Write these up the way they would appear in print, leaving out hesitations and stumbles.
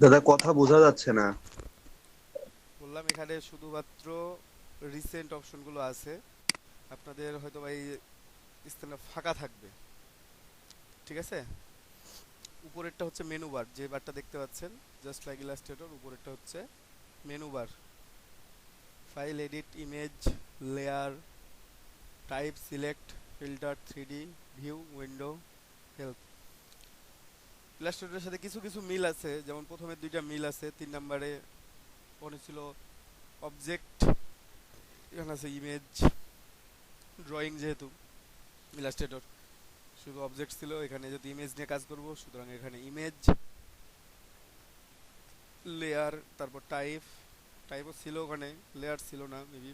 দাদা কথা বোঝা যাচ্ছে না। বললাম এখানে শুধুমাত্র রিসেন্ট অপশনগুলো আছে। আপনাদের হয়তো বা এই স্থানে ফাঁকা থাকবে। ঠিক আছে, উপরেরটা হচ্ছে মেনু বার, যে বারটা দেখতে পাচ্ছেন জাস্ট লাইক ইলাস্ট্রেটর, উপরেরটা হচ্ছে menu bar. File, edit, image, layer, type, select, filter, 3D, view, window, help. ইলাস্ট্রেটরের সাথে কিছু কিছু মিল আছে, যেমন প্রথমে দুইটা মিল আছে, 3 নম্বরে ওখানে ছিল অবজেক্ট, এখানে আছে ইমেজ। ড্রয়িং যেহেতু ইলাস্ট্রেটর শুধু অবজেক্ট ছিল, এখানে যদি ইমেজ নিয়ে কাজ করব সুতরাং এখানে ইমেজ, লেয়ার, তারপর টাইপ, টাইপও ছিল ওখানে, লেয়ার ছিল না মেবি,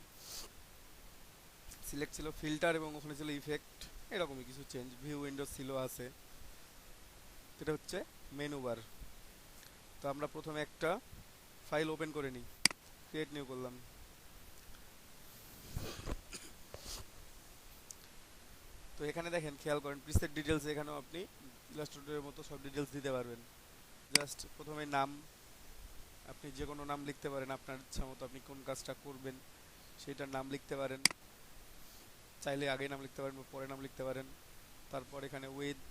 সিলেক্ট ছিল, ফিল্টার এবং ওখানে ছিল ইফেক্ট। এরকমই কিছু চেঞ্জ, ভিউ উইন্ডো ছিল আছে। এটা হচ্ছে মেনু বার। তো আমরা প্রথমে একটা ফাইল ওপেন করে নিই, ক্রিয়েট নিউ করলাম। তো এখানে দেখেন, খেয়াল করেন প্রিসেট ডিটেলস, এখানেও আপনি ইলাস্ট্রেটরের মতো সব ডিটেলস দিতে পারবেন। জাস্ট প্রথমে নাম, আপনি যে কোনো নাম লিখতে পারেন আপনার ইচ্ছা মতো, আপনি কোন কাজটা করবেন সেটার নাম লিখতে পারেন। চাইলে আগে নাম লিখতে পারেন বা পরে নাম লিখতে পারেন। তারপর এখানে উইথ,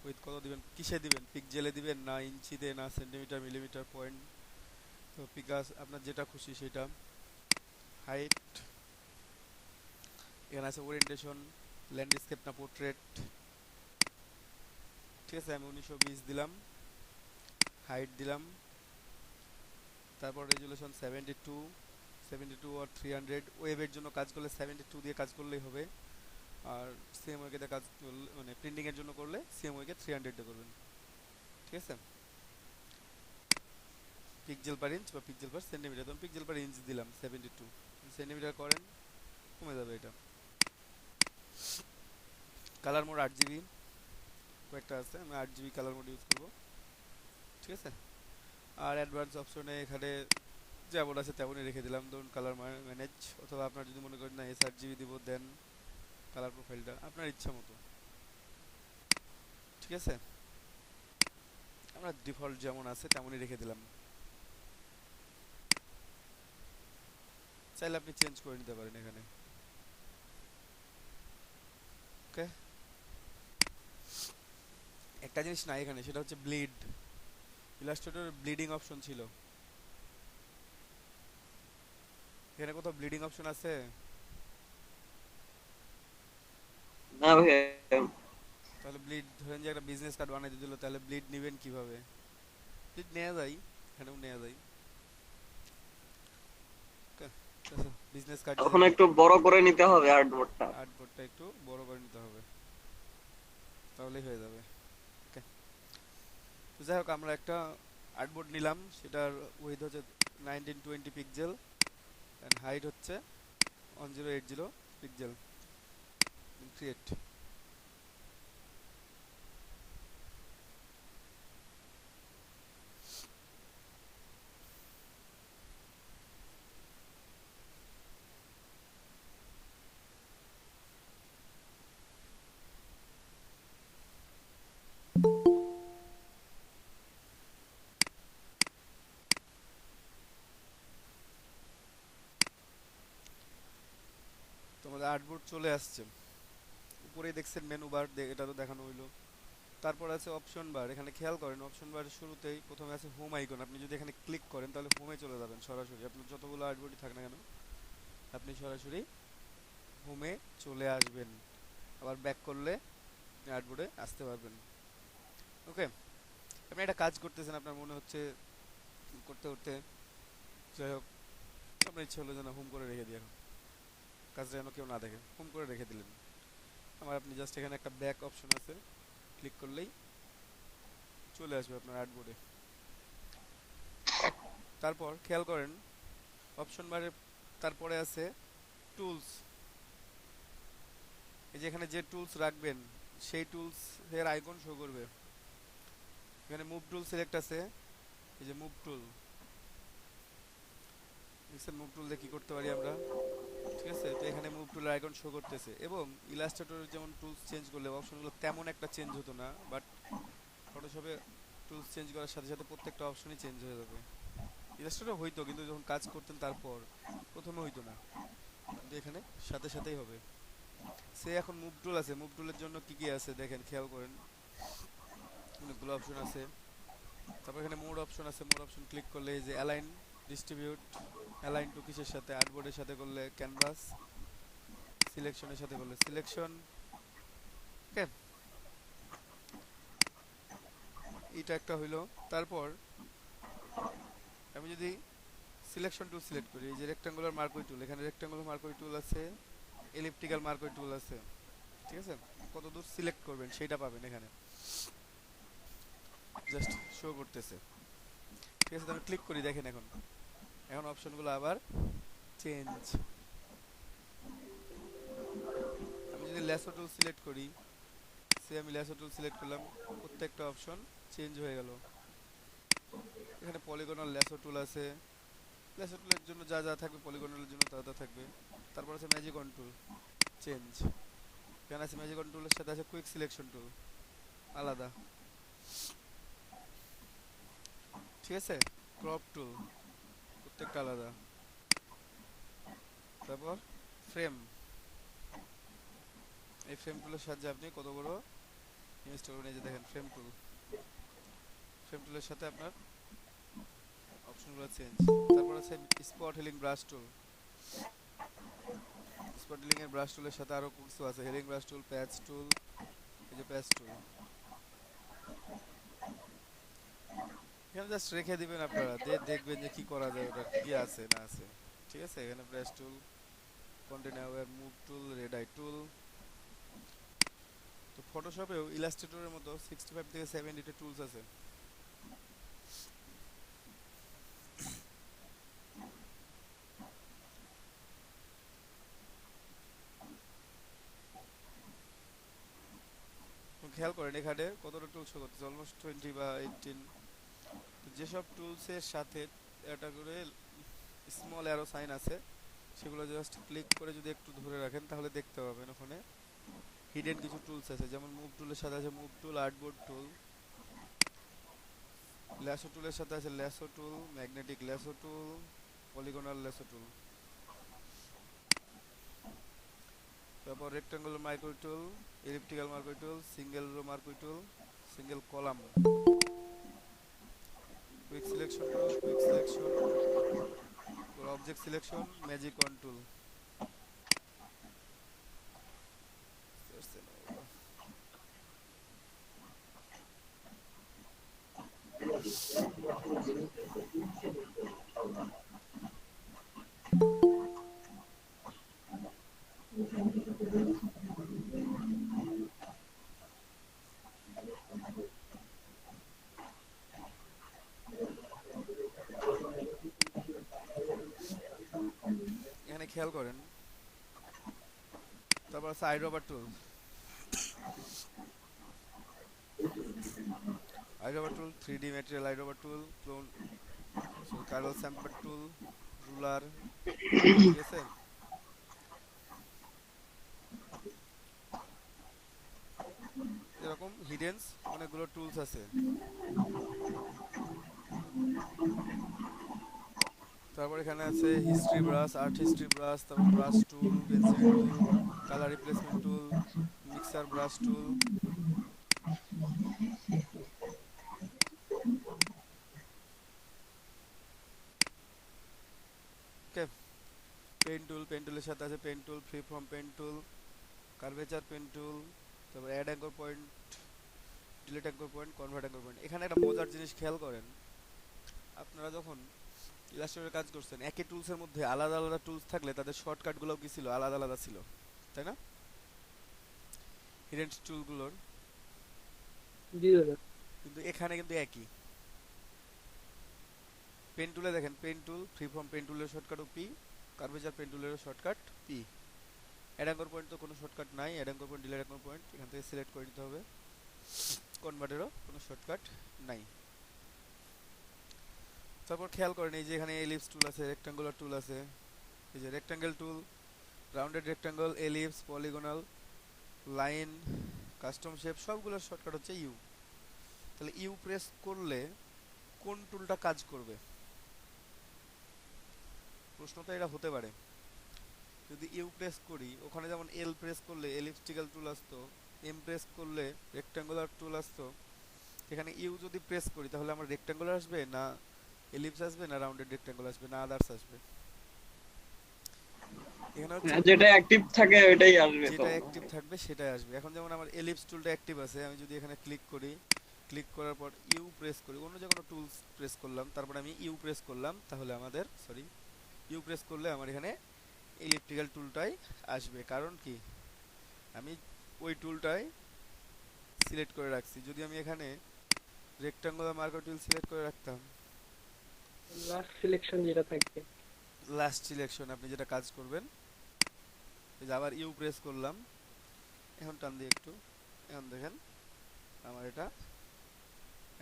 উইথ কত দিবেন, কিসে দিবেন, পিক্সেলে দিবেন না ইঞ্চিতে না সেন্টিমিটার মিলিমিটার পয়েন্ট, তো পিকাস আপনার যেটা খুশি সেটা। হাইট, এখানে আছে ওরিয়েন্টেশন, ল্যান্ডস্কেপ না পোর্ট্রেট। ঠিক আছে, আমি 1920 দিলাম, হাইট দিলাম। তারপর রেজুলেশন 72, 72 আর 300। ওয়েবের জন্য কাজ করলে 72 দিয়ে কাজ করলেই হবে। আর সিএমওয়াইকে দিয়ে কাজ করলে, মানে প্রিন্টিংয়ের জন্য করলে সিএমওয়াইকে 300 দিয়ে করবেন। ঠিক আছে, পিক্সেল পার ইঞ্চ বা পিক্সেল পার সেন্টিমিটার, তো পিক্সেল পার ইঞ্চ দিলাম 72, সেন্টিমিটার করেন কমে যাবে এটা। কালার মোড 8 জিবি, কয়েকটা আছে, আমি 8 জিবি কালার মোড ইউজ করবো। ঠিক আছে, আর অ্যাডভান্স অপশনে এখানে যেমন আছে তেমনই রেখে দিলাম, ধরুন কালার ম্যানেজ, অথবা আপনার যদি মনে করেন না এস 8 জিবি দিব, দেন কালার প্রোফাইলটা আপনার ইচ্ছা মতো। ঠিক আছে, আমরা ডিফল্ট যেমন আছে তেমনই রেখে দিলাম, চাইলে আপনি চেঞ্জ করে নিতে পারেন এখানে। ওকে, একটা জিনিস নাই এখানে, সেটা হচ্ছে ব্লিড। ইলাস্ট্রেটর ব্লিডিং অপশন ছিল, এখানে কোথাও ব্লিডিং অপশন আছে? না ভাইয়া। তাহলে ব্লিড, ধরেন যে একটা বিজনেস কার্ড বানাইতে দিল, তাহলে ব্লিড নেবেন কিভাবে? ব্লিড নেওয়া যায়, এখানেও নেওয়া যায়। বিজনেস কার্ড তখন যেহেতু, একটু বড় করে নিতে হবে আর্টবোর্ডটা। আর্টবোর্ডটা একটু বড় করে নিতে হবে, তাহলেই হয়ে যাবে। ওকে, তো যাই হোক, আমরা একটা আর্টবোর্ড নিলাম, সেটার উইথ হচ্ছে 1920 পিক্সেল, অ্যান্ড হাইট হচ্ছে 1080 পিক্সেল। ক্রিয়েট। তোমাদের আর্টবোর্ড চলে আসছে, উপরেই দেখছেন মেনু বার, এটা তো দেখানো হইলো। তারপর আছে অপশন বার, এখানে খেয়াল করেন অপশন বারের শুরুতেই প্রথমে আছে হোম আইকন, আপনি যদি এখানে ক্লিক করেন তাহলে হোমে চলে যাবেন সরাসরি, আপনার যতগুলো আর্টবোর্ডই থাক না কেন আপনি সরাসরি হোমে চলে আসবেন। আবার ব্যাক করলে আর্টবোর্ডে আসতে পারবেন। ওকে, আপনি একটা কাজ করতেছেন, আপনার মনে হচ্ছে করতে করতে, যাই হোক, আপনার ইচ্ছে হলো যেন হোম করে রেখে দিই, এখন কাজটা যেন কেউ না দেখে, হোম করে রেখে দিলেন। আমার আপনি জাস্ট এখানে একটা ব্যাক অপশন আছে, ক্লিক করলেই চলে আসবে আপনার আর্টবোর্ডে। তারপর খেয়াল করেন অপশন বারে তারপরে আছে টুলস, এই যে এখানে যে টুলস রাখবেন সেই টুলস এর আইকন শো করবে। এখানে মুভ টুল সিলেক্ট আছে, এই যে মুভ টুল, দেখছেন মুভ টুল দিয়ে কি করতে পারি আমরা। ঠিক আছে, তো এখানে মুভ টুলের আইকন শো করতেছে, এবং ইলাস্ট্রেটরের যেমন টুলস চেঞ্জ করলে অপশনগুলো তেমন একটা চেঞ্জ হতো না, বাট ফটোশপে টুলস চেঞ্জ করার সাথে সাথে প্রত্যেকটা অপশনই চেঞ্জ হয়ে যাবে। ইলাস্ট্রেটর হইতো কিন্তু যখন কাজ করতেন তারপর প্রথমে হইতো না, কিন্তু এখানে সাথে সাথেই হবে। সে এখন মুভ টুল আছে, মুভ টুলের জন্য কি কি আছে দেখেন, খেয়াল করেন, অনেকগুলো অপশন আছে। তারপর এখানে মোড অপশন আছে, মোড অপশন ক্লিক করলে এই যে অ্যালাইন, ডিস্ট্রিবিউট, অ্যালাইন টু কিসের সাথে, আর্টবোর্ডের সাথে করলে ক্যানভাস, সিলেকশনের সাথে করলে সিলেকশন। ওকে, এটা একটা হইলো। তারপর আমি যদি সিলেকশন টুল সিলেক্ট করি, এই যে রেক্টাঙ্গুলার মার্কওয়ে টুল, এখানে রেক্টাঙ্গুলার মার্কওয়ে টুল আছে, এলিপ্টিক্যাল মার্কওয়ে টুল আছে, ঠিক আছে? কত দূর সিলেক্ট করবেন সেটা পাবেন এখানে, জাস্ট শো করতেছে, ঠিক আছে? তো আমি ক্লিক করি, দেখেন এখন এখন অপশনগুলো আবার চেঞ্জ। আমি যদি ল্যাসো টুল সিলেক্ট করি, সে আমি ল্যাসো টুল সিলেক্ট করলাম, প্রত্যেকটা অপশন চেঞ্জ হয়ে গেল। এখানে পলিগনাল ল্যাসো টুল আছে, ল্যাসো টুলের জন্য যা যা থাকবে পলিগনালের জন্য তা তা থাকবে। তারপর আছে ম্যাজিক অন টুল, চেঞ্জ। এখানে আছে ম্যাজিক অন টুলের সাথে আছে কুইক সিলেকশন টুল, আলাদা, ঠিক আছে? ক্রপ টুল, প্রত্যেকটা আলাদা। তারপর ফ্রেম, এই ফ্রেম টুলের সাহায্যে আপনি কত বড় ইমেজটা করবেন, এই যে দেখেন ফ্রেম টুল, ফ্রেম টুলের সাথে আপনার অপশনগুলো চেঞ্জ। তারপর আছে স্পট হিলিং ব্রাশ টুল, স্পট হিলিং এর ব্রাশ টুলের সাথে আরো কিছু আছে, হিলিং ব্রাশ টুল, প্যাচ টুল, এই যে প্যাচ টুল। এখানে জাস্ট রেখে দিবেন আপনারা, দিয়ে দেখবেন যে কি করা যায়, ওটা কি আছে না আছে, ঠিক আছে? এখানে brush tool, content aware, move tool, red eye tool. তো ফটোশপেও ইলাস্ট্রেটরের মতো 65 থেকে 70 টা টুলস আছে। তো খেয়াল করেন এখানে কতটা টুল শো করতেছে, অলমোস্ট 20 বা 18। তো যেসব টুলসের সাথে একটা করে স্মল অ্যারো সাইন আছে, সেগুলো জাস্ট ক্লিক করে যদি একটু ধরে রাখেন তাহলে দেখতে পাবেন ওখানে হিডেন কিছু টুলস আছে। যেমন মুভ টুলের সাথে আছে move tool, artboard tool, lasso টুলের সাথে আছে lasso tool, magnetic lasso tool, polygonal lasso tool. তারপর rectangular marquee tool, elliptical marquee tool, single row marquee tool, single column, quick selection tool, quick selection, object selection, magic wand tool. এখানে খেয়াল করেন, তারপর আছে eyedropper tool, eyedropper tool, 3D material eyedropper tool, clone, colour sampler tool, ruler, ঠিক আছে? এরকম হিডেন্স অনেকগুলো tools আছে। তারপর এখানে আছে history brush, art history brush, তারপর brush tool, pencil tool, colour replacement tool, mixer brush tool, okay? Pen tool, pen টুলের সাথে আছে pen tool, free form pen tool, curvature pen tool, তারপর add anchor point, delete anchor point, convert anchor point. এখানে একটা মজার জিনিস খেয়াল করেন, আপনারা যখন ইলাস্ট্রেটরে কাজ করছেন একই টুলসের মধ্যে আলাদা আলাদা টুলস থাকলে তাদের শর্টকাটগুলোও কি ছিল, আলাদা আলাদা ছিল, তাই না? হিডেন টুলগুলোর, জি দাদা। কিন্তু এখানে কিন্তু একই। পেন টুলে দেখেন, pen tool, free form pen টুলের শর্টকাটও পি, কার্ভেচার পেন টুলেরও shortcut P. Add anchor point তো কোনো শর্টকাট নাই, add anchor point, delete anchor point এখান থেকে সিলেক্ট করে নিতে হবে। কনভার্টেরও কোনো শর্টকাট নাই। তারপর খেয়াল করেন এই যে এখানে এলিপস টুল আছে, রেক্টাঙ্গুলার টুল আছে, এই যে rectangle tool, rounded rectangle, ellipse, polygonal, line, custom shape, সবগুলোর শর্টকাট হচ্ছে ইউ। তাহলে ইউ প্রেস করলে কোন টুলটা কাজ করবে? প্রশ্ন তো এটা হতে পারে। যদি ইউ প্রেস করি, ওখানে যেমন এল প্রেস করলে এলিপটিক্যাল টুল আসতো, এম প্রেস করলে রেক্ট্যাঙ্গুলার টুল আসতো, এখানে ইউ যদি প্রেস করি তাহলে আমার রেক্ট্যাঙ্গুলার আসবে না এলিপস আসবে না রাউন্ডেড রেক্ট্যাঙ্গল আসবে না আদার্স আসবে? এখানে হচ্ছে যেটা অ্যাক্টিভ থাকে ওইটাই আসবে তো। যেটা অ্যাক্টিভ থাকবে সেটাই আসবে। এখন যেমন আমার এলিপস টুলটা অ্যাক্টিভ আছে, আমি যদি এখানে ক্লিক করি, ক্লিক করার পর ইউ প্রেস করি, অন্য যে কোনো টুলস প্রেস করলাম, তারপর আমি ইউ প্রেস করলাম, তাহলে আমাদের ইউ প্রেস করলে আমার এখানে ইলেকট্রিক্যাল টুলটাই আসবে। কারণ কি, আমি ওই টুলটাই সিলেক্ট করে রাখছি। যদি আমি এখানে রেক্ট্যাঙ্গুলার মার্কার টুল সিলেক্ট করে রাখতাম, লাস্ট সিলেকশন যেটা থাকবে। লাস্ট সিলেকশন আপনি যেটা কাজ করবেন, এই যে আবার ইউ প্রেস করলাম, এখন টান দিয়ে একটু, এখন দেখেন আমার এটা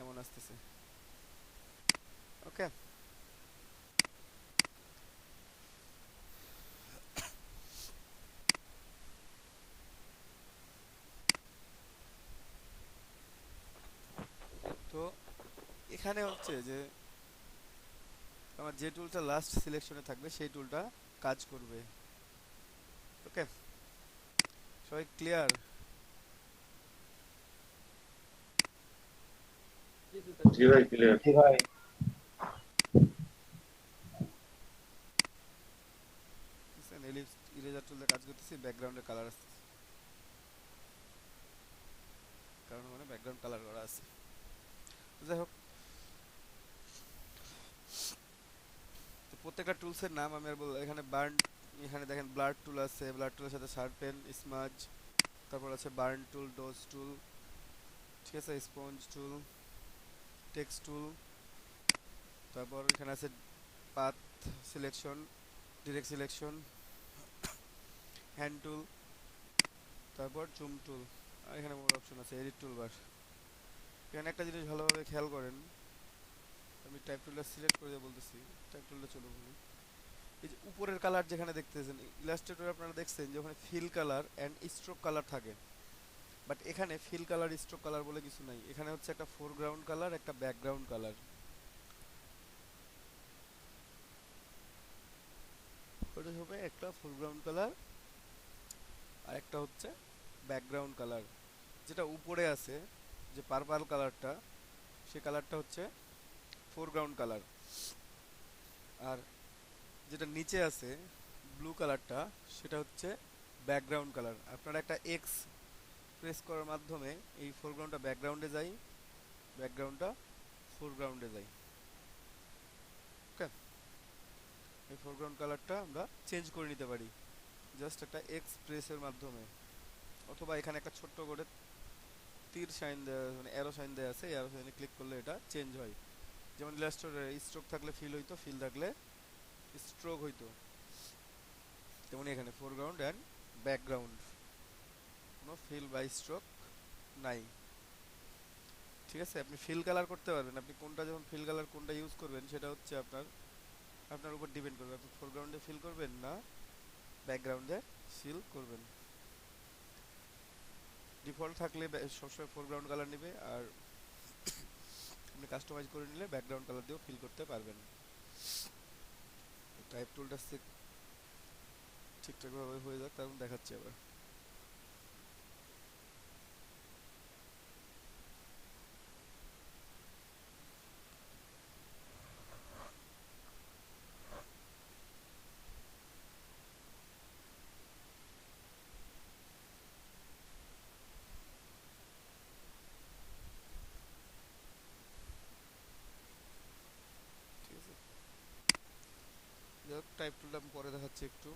এমন আসতেছে। ওকে, তো এখানে হচ্ছে যে আমার যে টুলটা লাস্ট সিলেকশনে থাকবে সেই টুলটা কাজ করবে। ওকে, সবাই ক্লিয়ার? জি ভাই ক্লিয়ার। জি ভাই। এলিপস ইরেজার টুল দিয়ে কাজ করতেছি, ব্যাকগ্রাউন্ডে কালার আসতেছে, কারণ মানে ব্যাকগ্রাউন্ড কালার করা আছে। তো যাই হোক, তো প্রত্যেকটা টুলসের নাম আমি আর বললাম। এখানে বার্ন, এখানে দেখেন ব্লাড টুল আছে, ব্লাড টুলের সাথে শার্পেন, স্মাজ, তারপর আছে বার্ন টুল, ডোজ টুল, ঠিক আছে, স্পঞ্জ টুল, টেক্সট টুল, তারপর এখানে আছে path selection, direct selection, hand tool, তারপর জুম টুল, আর এখানে মোর অপশন আছে এডিট টুল বার। এখানে একটা জিনিস ভালোভাবে খেয়াল করেন, আমি টাইপ টুলটা সিলেক্ট করে দিয়ে বলতেছি, টাইপ টুলটা চলো বলি। এই যে উপরের কালার যেখানে দেখতেছেন ইলাস্ট্রেটর, আপনারা দেখছেন যে ওখানে fill colour and stroke colour থাকে, বাট এখানে ফিল কালার স্ট্রোক কালার বলে কিছু নাই। এখানে হচ্ছে একটা ফোরগ্রাউন্ড কালার, একটা ব্যাকগ্রাউন্ড কালার। ওটা হবে একটা ফোরগ্রাউন্ড কালার আর একটা হচ্ছে ব্যাকগ্রাউন্ড কালার। যেটা উপরে আছে যে পার্পল কালারটা, সেই কালারটা হচ্ছে ফোরগ্রাউন্ড কালার। আর যেটা নিচে আছে ব্লু কালারটা, সেটা হচ্ছে ব্যাকগ্রাউন্ড কালার। আপনারা একটা এক্স প্রেস করার মাধ্যমে এই ফোরগ্রাউন্ডটা ব্যাকগ্রাউন্ডে যায়, ব্যাকগ্রাউন্ডটা ফোরগ্রাউন্ডে যায়। ওকে, এই ফোরগ্রাউন্ড কালারটা আমরা চেঞ্জ করে নিতে পারি জাস্ট একটা এক্স প্রেসের মাধ্যমে, অথবা এখানে একটা ছোট্ট করে তীর সাইন দেওয়া, মানে অ্যারো সাইন দেওয়া আছে, অ্যারো সাইনে ক্লিক করলে এটা চেঞ্জ হয়। যেমন ইলাস্ট্রেটরে স্ট্রোক থাকলে ফিল হইতো, ফিল থাকলে স্ট্রোক হইতো, তেমনি এখানে ফোরগ্রাউন্ড অ্যান্ড ব্যাকগ্রাউন্ড, কোনো ফিল বা স্ট্রোক নাই। ঠিক আছে, আপনি ফিল কালার করতে পারবেন। আপনি কোনটা, যখন ফিল কালার কোনটা ইউজ করবেন সেটা হচ্ছে আপনার আপনার উপর ডিপেন্ড করবে। আপনি ফোরগ্রাউন্ডে ফিল করবেন না ব্যাকগ্রাউন্ডে ফিল করবেন। ডিফল্ট থাকলে সবসময় ফোরগ্রাউন্ড কালার নেবে, আর আপনি কাস্টমাইজ করে নিলে ব্যাকগ্রাউন্ড কালার দিয়েও ফিল করতে পারবেন। টাইপ টুলটা ঠিকঠাকভাবে হয়ে যাক, তখন দেখাচ্ছি আবার। ঠিক আছে, যাই হোক, টাইপ টুলটা আমি পরে দেখাচ্ছি একটু।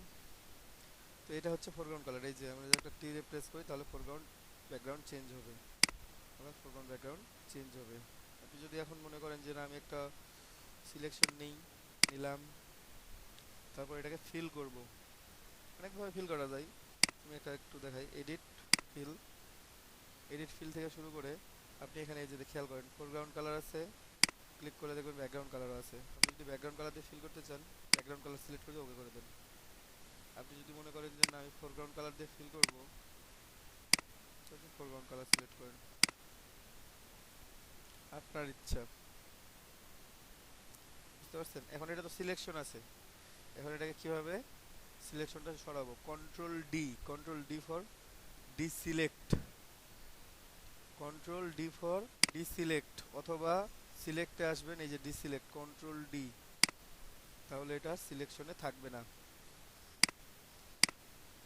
তো এটা হচ্ছে ফোরগ্রাউন্ড কালার। এই যে আমরা যদি একটা টি প্রেস করি তাহলে ফোরগ্রাউন্ড ব্যাকগ্রাউন্ড চেঞ্জ হবে, আমার ফোরগ্রাউন্ড ব্যাকগ্রাউন্ড চেঞ্জ হবে। আপনি যদি এখন মনে করেন যে না আমি একটা সিলেকশন নিলাম, তারপর এটাকে ফিল করব, অনেকভাবে ফিল করা যায়। আমি একটা একটু দেখাই, ফিল এডিট ফিল থেকে শুরু করে আপনি এখানে এই যে খেয়াল করেন ফোরগ্রাউন্ড কালার আছে, ক্লিক করলে দেখবেন ব্যাকগ্রাউন্ড কালারও আছে। আপনি যদি ব্যাকগ্রাউন্ড কালার দিয়ে ফিল করতে চান, ব্যাকগ্রাউন্ড কালার সিলেক্ট করে ওকে করে দেন। আপনি যদি মনে করেন যে না আমি ফোরগ্রাউন্ড কালার দিয়ে ফিল করবো, ফোরগ্রাউন্ড কালার সিলেক্ট করেন। আপনার ইচ্ছা, বুঝতে পারছেন? এখন এটা তো সিলেকশন আছে, এখন এটাকে কিভাবে সিলেকশনটা সরাবো? Control D for deselect, control D for deselect, অথবা সিলেক্টে আসবেন এই যে ডিসিলেক্ট, কন্ট্রোল ডি, তাহলে এটা সিলেকশনে থাকবে না।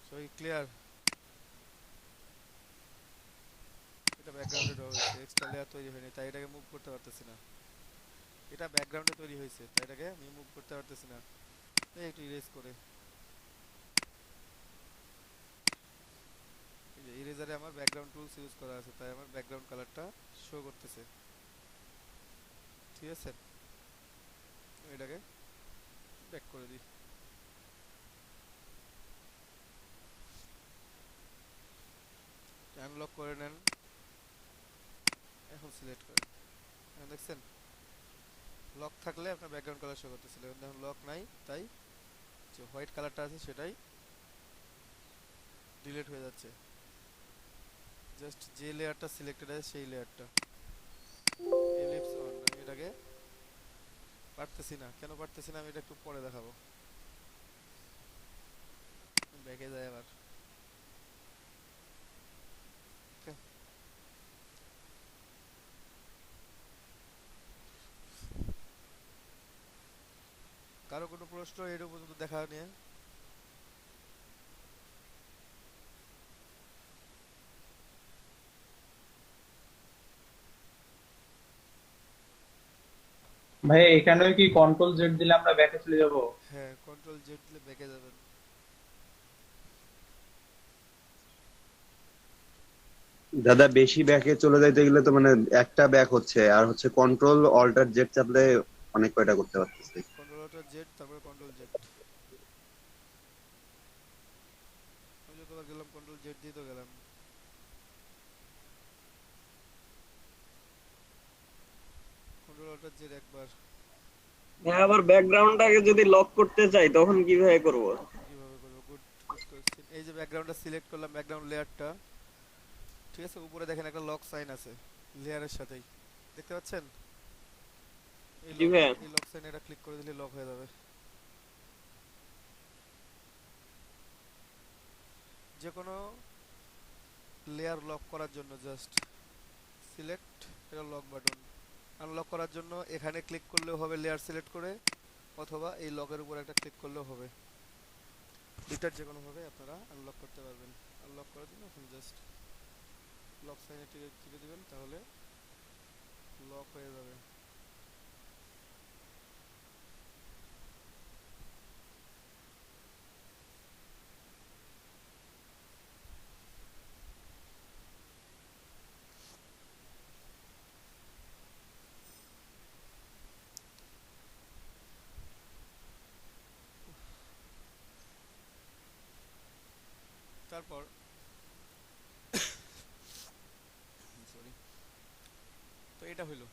So clear? এটা ব্যাকগ্রাউন্ডে ড্র হয়েছে, এক্সট্রা লেয়ার তৈরি হয়নি, তাই এটাকে মুভ করতে পারতেছি না। এটা ব্যাকগ্রাউন্ডে তৈরি হয়েছে, তাই এটাকে আমি মুভ করতে পারতেছি না। এই একটু ইরেজ করে, এই যে ইরেজারে আমার ব্যাকগ্রাউন্ড টুলস ইউজ করা আছে, তাই আমার ব্যাকগ্রাউন্ড কালারটা শো করতেছে। ঠিক আছে, এটাকে ব্যাক করে দিই। আনলক করে নেন, এখন সিলেক্ট করেন। এখন দেখছেন লক থাকলে আপনার ব্যাকগ্রাউন্ড কালার শো করতেছিল, এখন লক নাই, তাই যে হোয়াইট কালারটা আছে সেটাই ডিলিট হয়ে যাচ্ছে। জাস্ট যে লেয়ারটা সিলেক্টেড আছে সেই লেয়ারটা। এলিপস অন, আমি এটাকে পারতেছি না, কেন পারতেছি না আমি এটা একটু পরে দেখাবো। ব্যাকে যায় আবার। Okay, কারো কোনো প্রশ্ন এটা পর্যন্ত দেখা নিয়ে? ভাই এখানেও কি কন্ট্রোল জেড দিলে আমরা ব্যাকে চলে যাব? হ্যাঁ, কন্ট্রোল জেড দিলে ব্যাকে যাবেন। দাদা বেশি ব্যাকে চলে যাইতে গেলে তো মানে একটা ব্যাক হচ্ছে, আর হচ্ছে কন্ট্রোল অল্টার জেড চাপলে অনেক কয়টা করতে পারতেছি। কন্ট্রোলারটা জেড, তারপরে কন্ট্রোল জেড। আমি যতবার গেলাম কন্ট্রোল জেড দিয়ে তো গেলাম। কন্ট্রোল অল্টার জেড একবার। হ্যাঁ, আবার ব্যাকগ্রাউন্ডটাকে যদি লক করতে চাই তখন কিভাবে করব? কিভাবে করবো? Good good question. এই যে ব্যাকগ্রাউন্ডটা সিলেক্ট করলাম, ব্যাকগ্রাউন্ড লেয়ারটা, ঠিক আছে, উপরে দেখেন একটা লক সাইন আছে লেয়ারের সাথেই, দেখতে পাচ্ছেন? এই জি লক, ভাইয়া। এই লক সাইনে এটা ক্লিক করে দিলে লক হয়ে যাবে। যে কোনো লেয়ার লক করার জন্য জাস্ট সিলেক্ট, এটা লক বাটন। আনলক করার জন্য এখানে ক্লিক করলেও হবে লেয়ার সিলেক্ট করে, অথবা এই লকের উপর একটা ক্লিক করলেও হবে। দুইটার যে কোনোভাবে আপনারা আনলক করতে পারবেন। আনলক করার জন্য এখন জাস্ট লক সাইনে টিপে দিবেন, তাহলে লক হয়ে যাবে। তারপর সরি, তো এটা হইলো।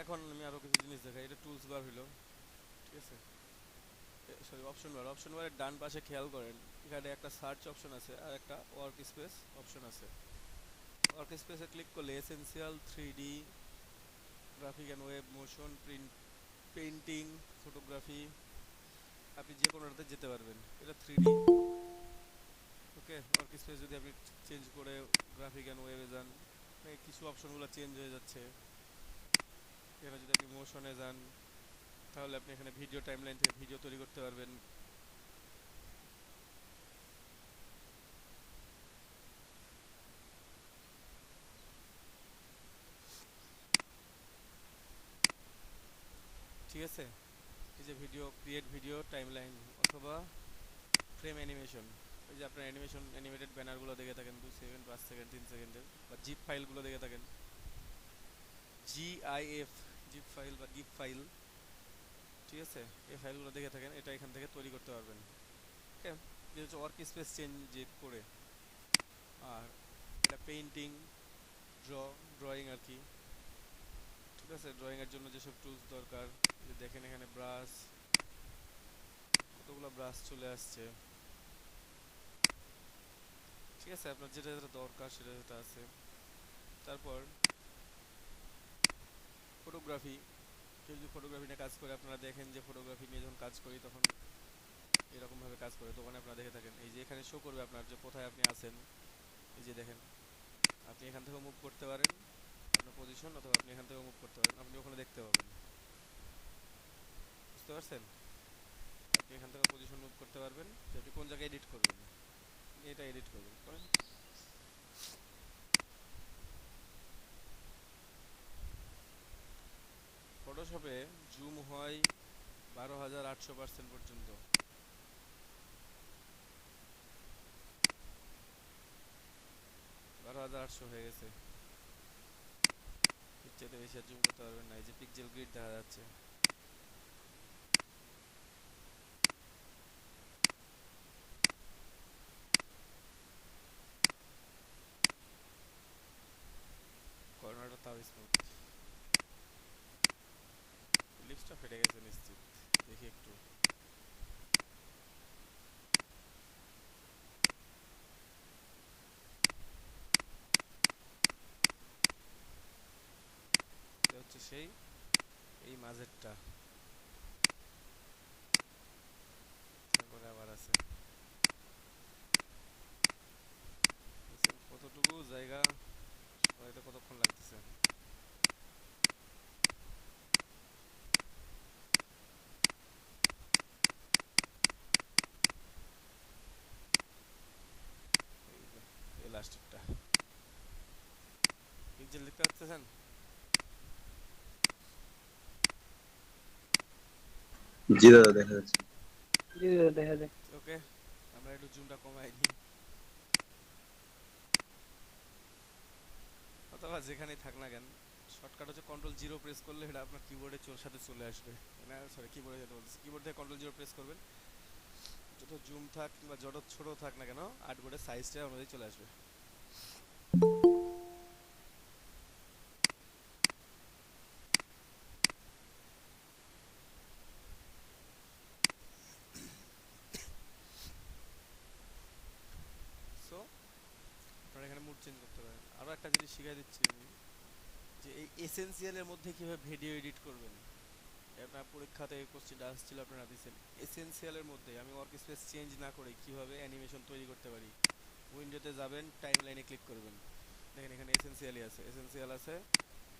এখন আমি আরো কিছু জিনিস দেখাই। এটা টুলস বার হইলো, ঠিক আছে? সরি, অপশন বার। অপশন বারের ডান পাশে খেয়াল করেন, এখানে একটা সার্চ অপশন আছে আর একটা ওয়ার্ক স্পেস অপশন আছে। ওয়ার্ক স্পেসে ক্লিক করলে essential, 3D, graphic and web, motion, print, painting, photography, আপনি যে কোনোটাতে যেতে পারবেন। এটা 3D। ওকে, ওয়ার্ক স্পেস যদি আপনি চেঞ্জ করে গ্রাফিক অ্যান্ড ওয়েবে যান, কিছু অপশনগুলো চেঞ্জ হয়ে যাচ্ছে। এখানে যদি আপনি মোশনে যান, তাহলে আপনি এখানে ভিডিও টাইমলাইন থেকে ভিডিও তৈরি করতে পারবেন। ঠিক আছে, এই যে ভিডিও ক্রিয়েট ভিডিও টাইমলাইন, অথবা ফ্রেম অ্যানিমেশন। ওই যে আপনার অ্যানিমেশন, অ্যানিমেটেড ব্যানারগুলো দেখে থাকেন 2 সেকেন্ড, 5 সেকেন্ড, 3 সেকেন্ডের, বা জিপ ফাইলগুলো দেখে থাকেন, জিআইএফ, জিপ ফাইল বা গিফ ফাইল, ঠিক আছে, এই ফাইলগুলো দেখে থাকেন, এটা এখান থেকে তৈরি করতে পারবেন। ওকে, যে হচ্ছে ওয়ার্ক স্পেস চেঞ্জ যে করে। আর এটা পেইন্টিং, ড্রয়িং আর কি, ঠিক আছে? ড্রয়িংয়ের জন্য যেসব টুলস দরকার, যে দেখেন এখানে ব্রাশ, কতগুলো ব্রাশ চলে আসছে, ঠিক আছে? আপনার যেটা যেটা দরকার সেটা যেটা আছে। তারপর ফটোগ্রাফি, কেউ যদি ফটোগ্রাফি নিয়ে কাজ করে, আপনারা দেখেন যে ফটোগ্রাফি নিয়ে যখন কাজ করি তখন এরকম ভাবে কাজ করে, তখন আপনারা দেখে থাকেন এই যে এখানে শো করবে আপনার যে কোথায় আপনি আছেন। এই যে দেখেন, আপনি এখান থেকে মুভ করতে পারেন আপনার পজিশন, অথবা আপনি এখান থেকে মুভ করতে পারেন, আপনি ওখানে দেখতে পাবেন। বুঝতে পারছেন? আপনি এখান থেকে পজিশন মুভ করতে পারবেন যে আপনি কোন জায়গায় এডিট করবেন, এটা এডিট করবেন করেন। ফটোশপে জুম হয় 12,800% পর্যন্ত। 12,800 হয়ে গেছে, এর চাইতে বেশি আর জুম করতে পারবেন না। এই যে পিক্সেল গ্রিড দেখা যাচ্ছে, কর্নারটা তাও স্মুথ। লিপসটা ফেটে গেছে নিশ্চিত, দেখি একটু। এটা হচ্ছে সেই এই মাঝেরটা, তারপরে আবার আছে দেখছেন কতটুকু জায়গা সরাইতে কতক্ষণ লাগতেছে। এই যে এই লাস্টেরটা পিক্সেল দেখতে পাচ্ছেন? জি দাদা দেখা যাচ্ছে। জি দাদা দেখা যায়। ওকে, আমরা একটু জুমটা কমাই দিই, অথবা যেখানেই থাক না কেন শর্টকাট হচ্ছে Ctrl 0 প্রেস করলে এটা আপনার কিবোর্ডে সাথে চলে আসবে। না সরি, কিবোর্ডে যেতে বলছি, কিবোর্ড থেকে Ctrl 0 প্রেস করবেন, যত জুম থাক কিংবা যত ছোট থাক না কেন আর্টবোর্ডের সাইজটা অনুযায়ী চলে আসবে। সো আপনারা এখানে মুড চেঞ্জ করতে পারেন। আরও একটা জিনিস শিখিয়ে দিচ্ছি আমি, যে এই এসেনশিয়ালের মধ্যে কিভাবে ভিডিও এডিট করবেন। আপনার পরীক্ষাতে এই কোশ্চেনটা আসছিল, আপনারা দিয়েছেন এসেনশিয়ালের মধ্যে আমি ওয়ার্ক স্পেস চেঞ্জ না করে কিভাবে অ্যানিমেশন তৈরি করতে পারি। উইন্ডোতে যাবেন, টাইম লাইনে ক্লিক করবেন, দেখেন এখানে এসেনশিয়ালই আছে, এসেনশিয়াল আছে,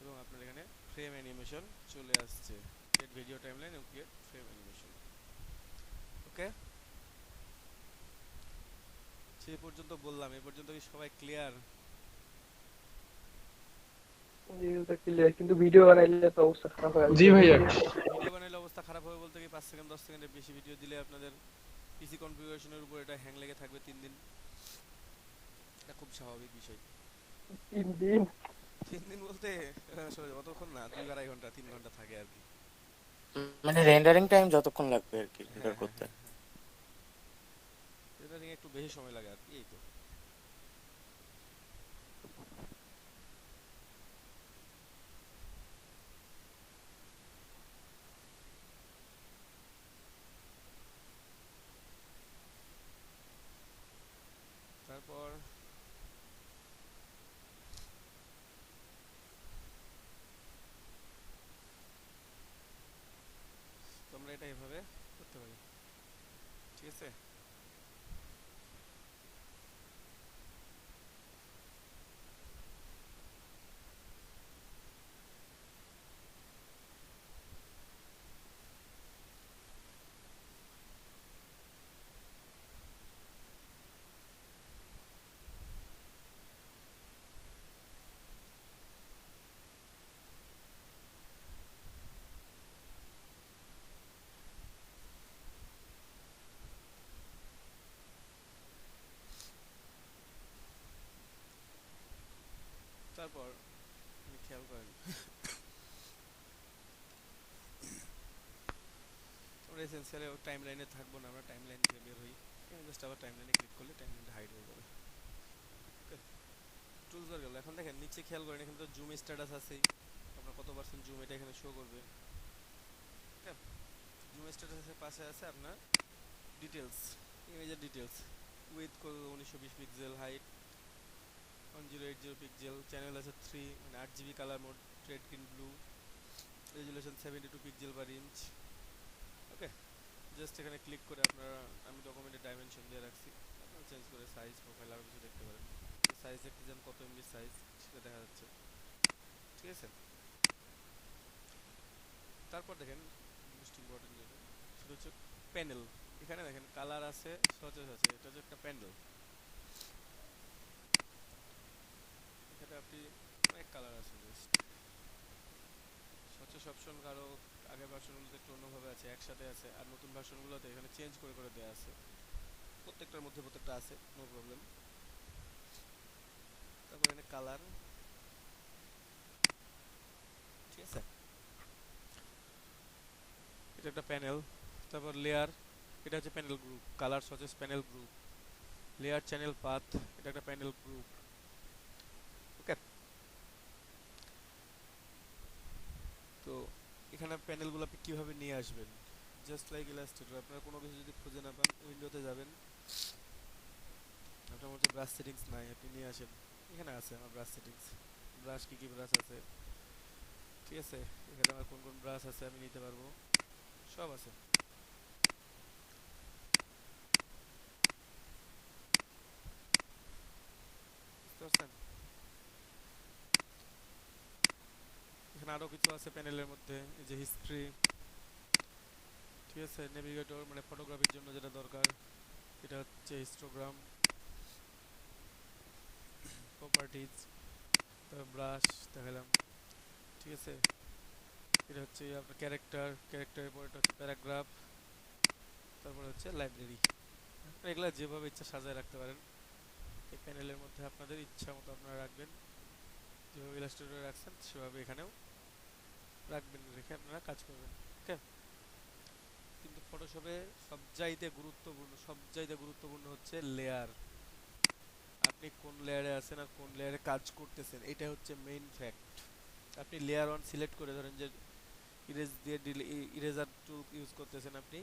এবং আপনার এখানে ফ্রেম অ্যানিমেশন চলে আসছে, ক্রিয়েট ভিডিও টাইমলাইন এবং ক্রিয়েট ফ্রেম অ্যানিমেশন। ওকে, সেই পর্যন্ত বললাম, এই পর্যন্ত কি সবাই ক্লিয়ার? জি দাদা ক্লিয়ার, কিন্তু ভিডিও বানাইলে তো অবস্থা খারাপ হয়ে যাবে। জি ভাইয়া। ভিডিও বানাইলে অবস্থা খারাপ হবে বলতে কি 5 সেকেন্ড 10 সেকেন্ডের বেশি ভিডিও দিলে আপনাদের পিসি কনফিগারেশনের উপর এটা হ্যাং লেগে থাকবে 3 দিন। এটা খুব স্বাভাবিক বিষয়। 3 দিন? 3 দিন বলতে আসলে অতক্ষণ না, 2-2.5 ঘন্টা 3 ঘন্টা থাকে আর কি। মানে রেন্ডারিং টাইম যতক্ষণ লাগবে আর কি রেন্ডার হ্যাঁ করতে। হ্যাঁ হ্যাঁ, এটা নিয়ে একটু বেশি সময় লাগে আর কি, এই তো। তারপর তোমরা এটা এভাবে করতে পারি, ঠিক আছে? তারপর খেয়াল করেন আমরা এসেনশিয়ালি টাইম লাইনে থাকবো না, আমরা টাইম লাইন থেকে বের হই, জাস্ট আবার টাইম লাইনে ক্লিক করলে টাইম লাইনটা হাইড হয়ে যাবে। টুলস বার গেল। এখন দেখেন নিচে খেয়াল করেন, এখানে তো জুম স্ট্যাটাস আছেই, আপনার কত পার্সেন্ট জুম এটা এখানে শো করবে। জুম স্ট্যাটাসের পাশে আছে আপনার ডিটেলস, ইমেজের details, width 1920 pixel, height 1080 pixel, channel আছে 3, মানে 8 GB colour mode, red green blue, resolution 72 pixel per inch. Okay, just এখানে ক্লিক করে আপনারা, আমি ডকুমেন্টের ডাইমেনশন দিয়ে রাখছি, আপনারা চেঞ্জ করে সাইজ প্রোফাইল আরও কিছু দেখতে পারেন। সাইজ দেখতে চান কত এমবি সাইজ সেটা দেখা যাচ্ছে, ঠিক আছে। তারপর দেখেন মোস্ট ইম্পর্টেন্ট যেটা, সেটা হচ্ছে প্যানেল। এখানে দেখেন কালার আছে, সচেস আছে, এটা হচ্ছে একটা প্যানেল। এখানে আপনি অনেক কালার আছে, জাস্ট সচেস অপশন কারো আগের ভার্সনগুলোতে একটু অন্যভাবে আছে, একসাথে আছে, আর নতুন ভার্সনগুলোতে এখানে চেঞ্জ করে করে দেওয়া আছে। প্রত্যেকটার মধ্যে প্রত্যেকটা আছে, নো প্রবলেম। তারপর এখানে কালার, ঠিক আছে, এটা একটা প্যানেল। তারপর লেয়ার, এটা হচ্ছে panel group, colour swatches panel group. Layer channel path, এটা একটা প্যানেল গ্রুপ। ওকে, তো এখানে প্যানেলগুলো আপনি কীভাবে নিয়ে আসবেন, জাস্ট লাইক ইলাস্ট্রেটর। আপনারা কোনো কিছু যদি খুঁজে না পান, উইন্ডোতে যাবেন, আপনার মধ্যে ব্রাশ সেটিংস নাই, আপনি নিয়ে আসেন। এখানে আছে আমার ব্রাশ সেটিংস, ব্রাশ কী কী ব্রাশ আছে, ঠিক আছে, এখানে আমার কোন কোন ব্রাশ আছে আমি নিতে পারবো, সব আছে। বুঝতে পারছেন? এখানে আরও কিছু আছে প্যানেলের মধ্যে, এই যে হিস্ট্রি, ঠিক আছে, নেভিগেটর মানে ফটোগ্রাফির জন্য যেটা দরকার, এটা হচ্ছে হিস্টোগ্রাম, প্রপার্টিজ, তারপর ব্রাশ দেখালাম, ঠিক আছে। এটা হচ্ছে আপনার ক্যারেক্টার, ক্যারেক্টারের পর এটা হচ্ছে প্যারাগ্রাফ, তারপরে হচ্ছে লাইব্রেরি। এগুলা যেভাবে ইচ্ছা সাজায় রাখতে পারেন এই প্যানেলের মধ্যে, আপনাদের ইচ্ছা মতো আপনারা রাখবেন, যেভাবে ইলাস্ট্রেটরে রাখছেন সেভাবে এখানেও রাখবেন, রেখে আপনারা কাজ করবেন। ওকে, কিন্তু ফটোশপে সবচাইতে গুরুত্বপূর্ণ হচ্ছে লেয়ার। আপনি কোন লেয়ারে আছেন আর কোন লেয়ারে কাজ করতেছেন, এটা হচ্ছে মেইন ফ্যাক্ট। আপনি লেয়ার 1 সিলেক্ট করে, ধরেন যে ইরেজার টুল ইউজ করতেছেন, আপনি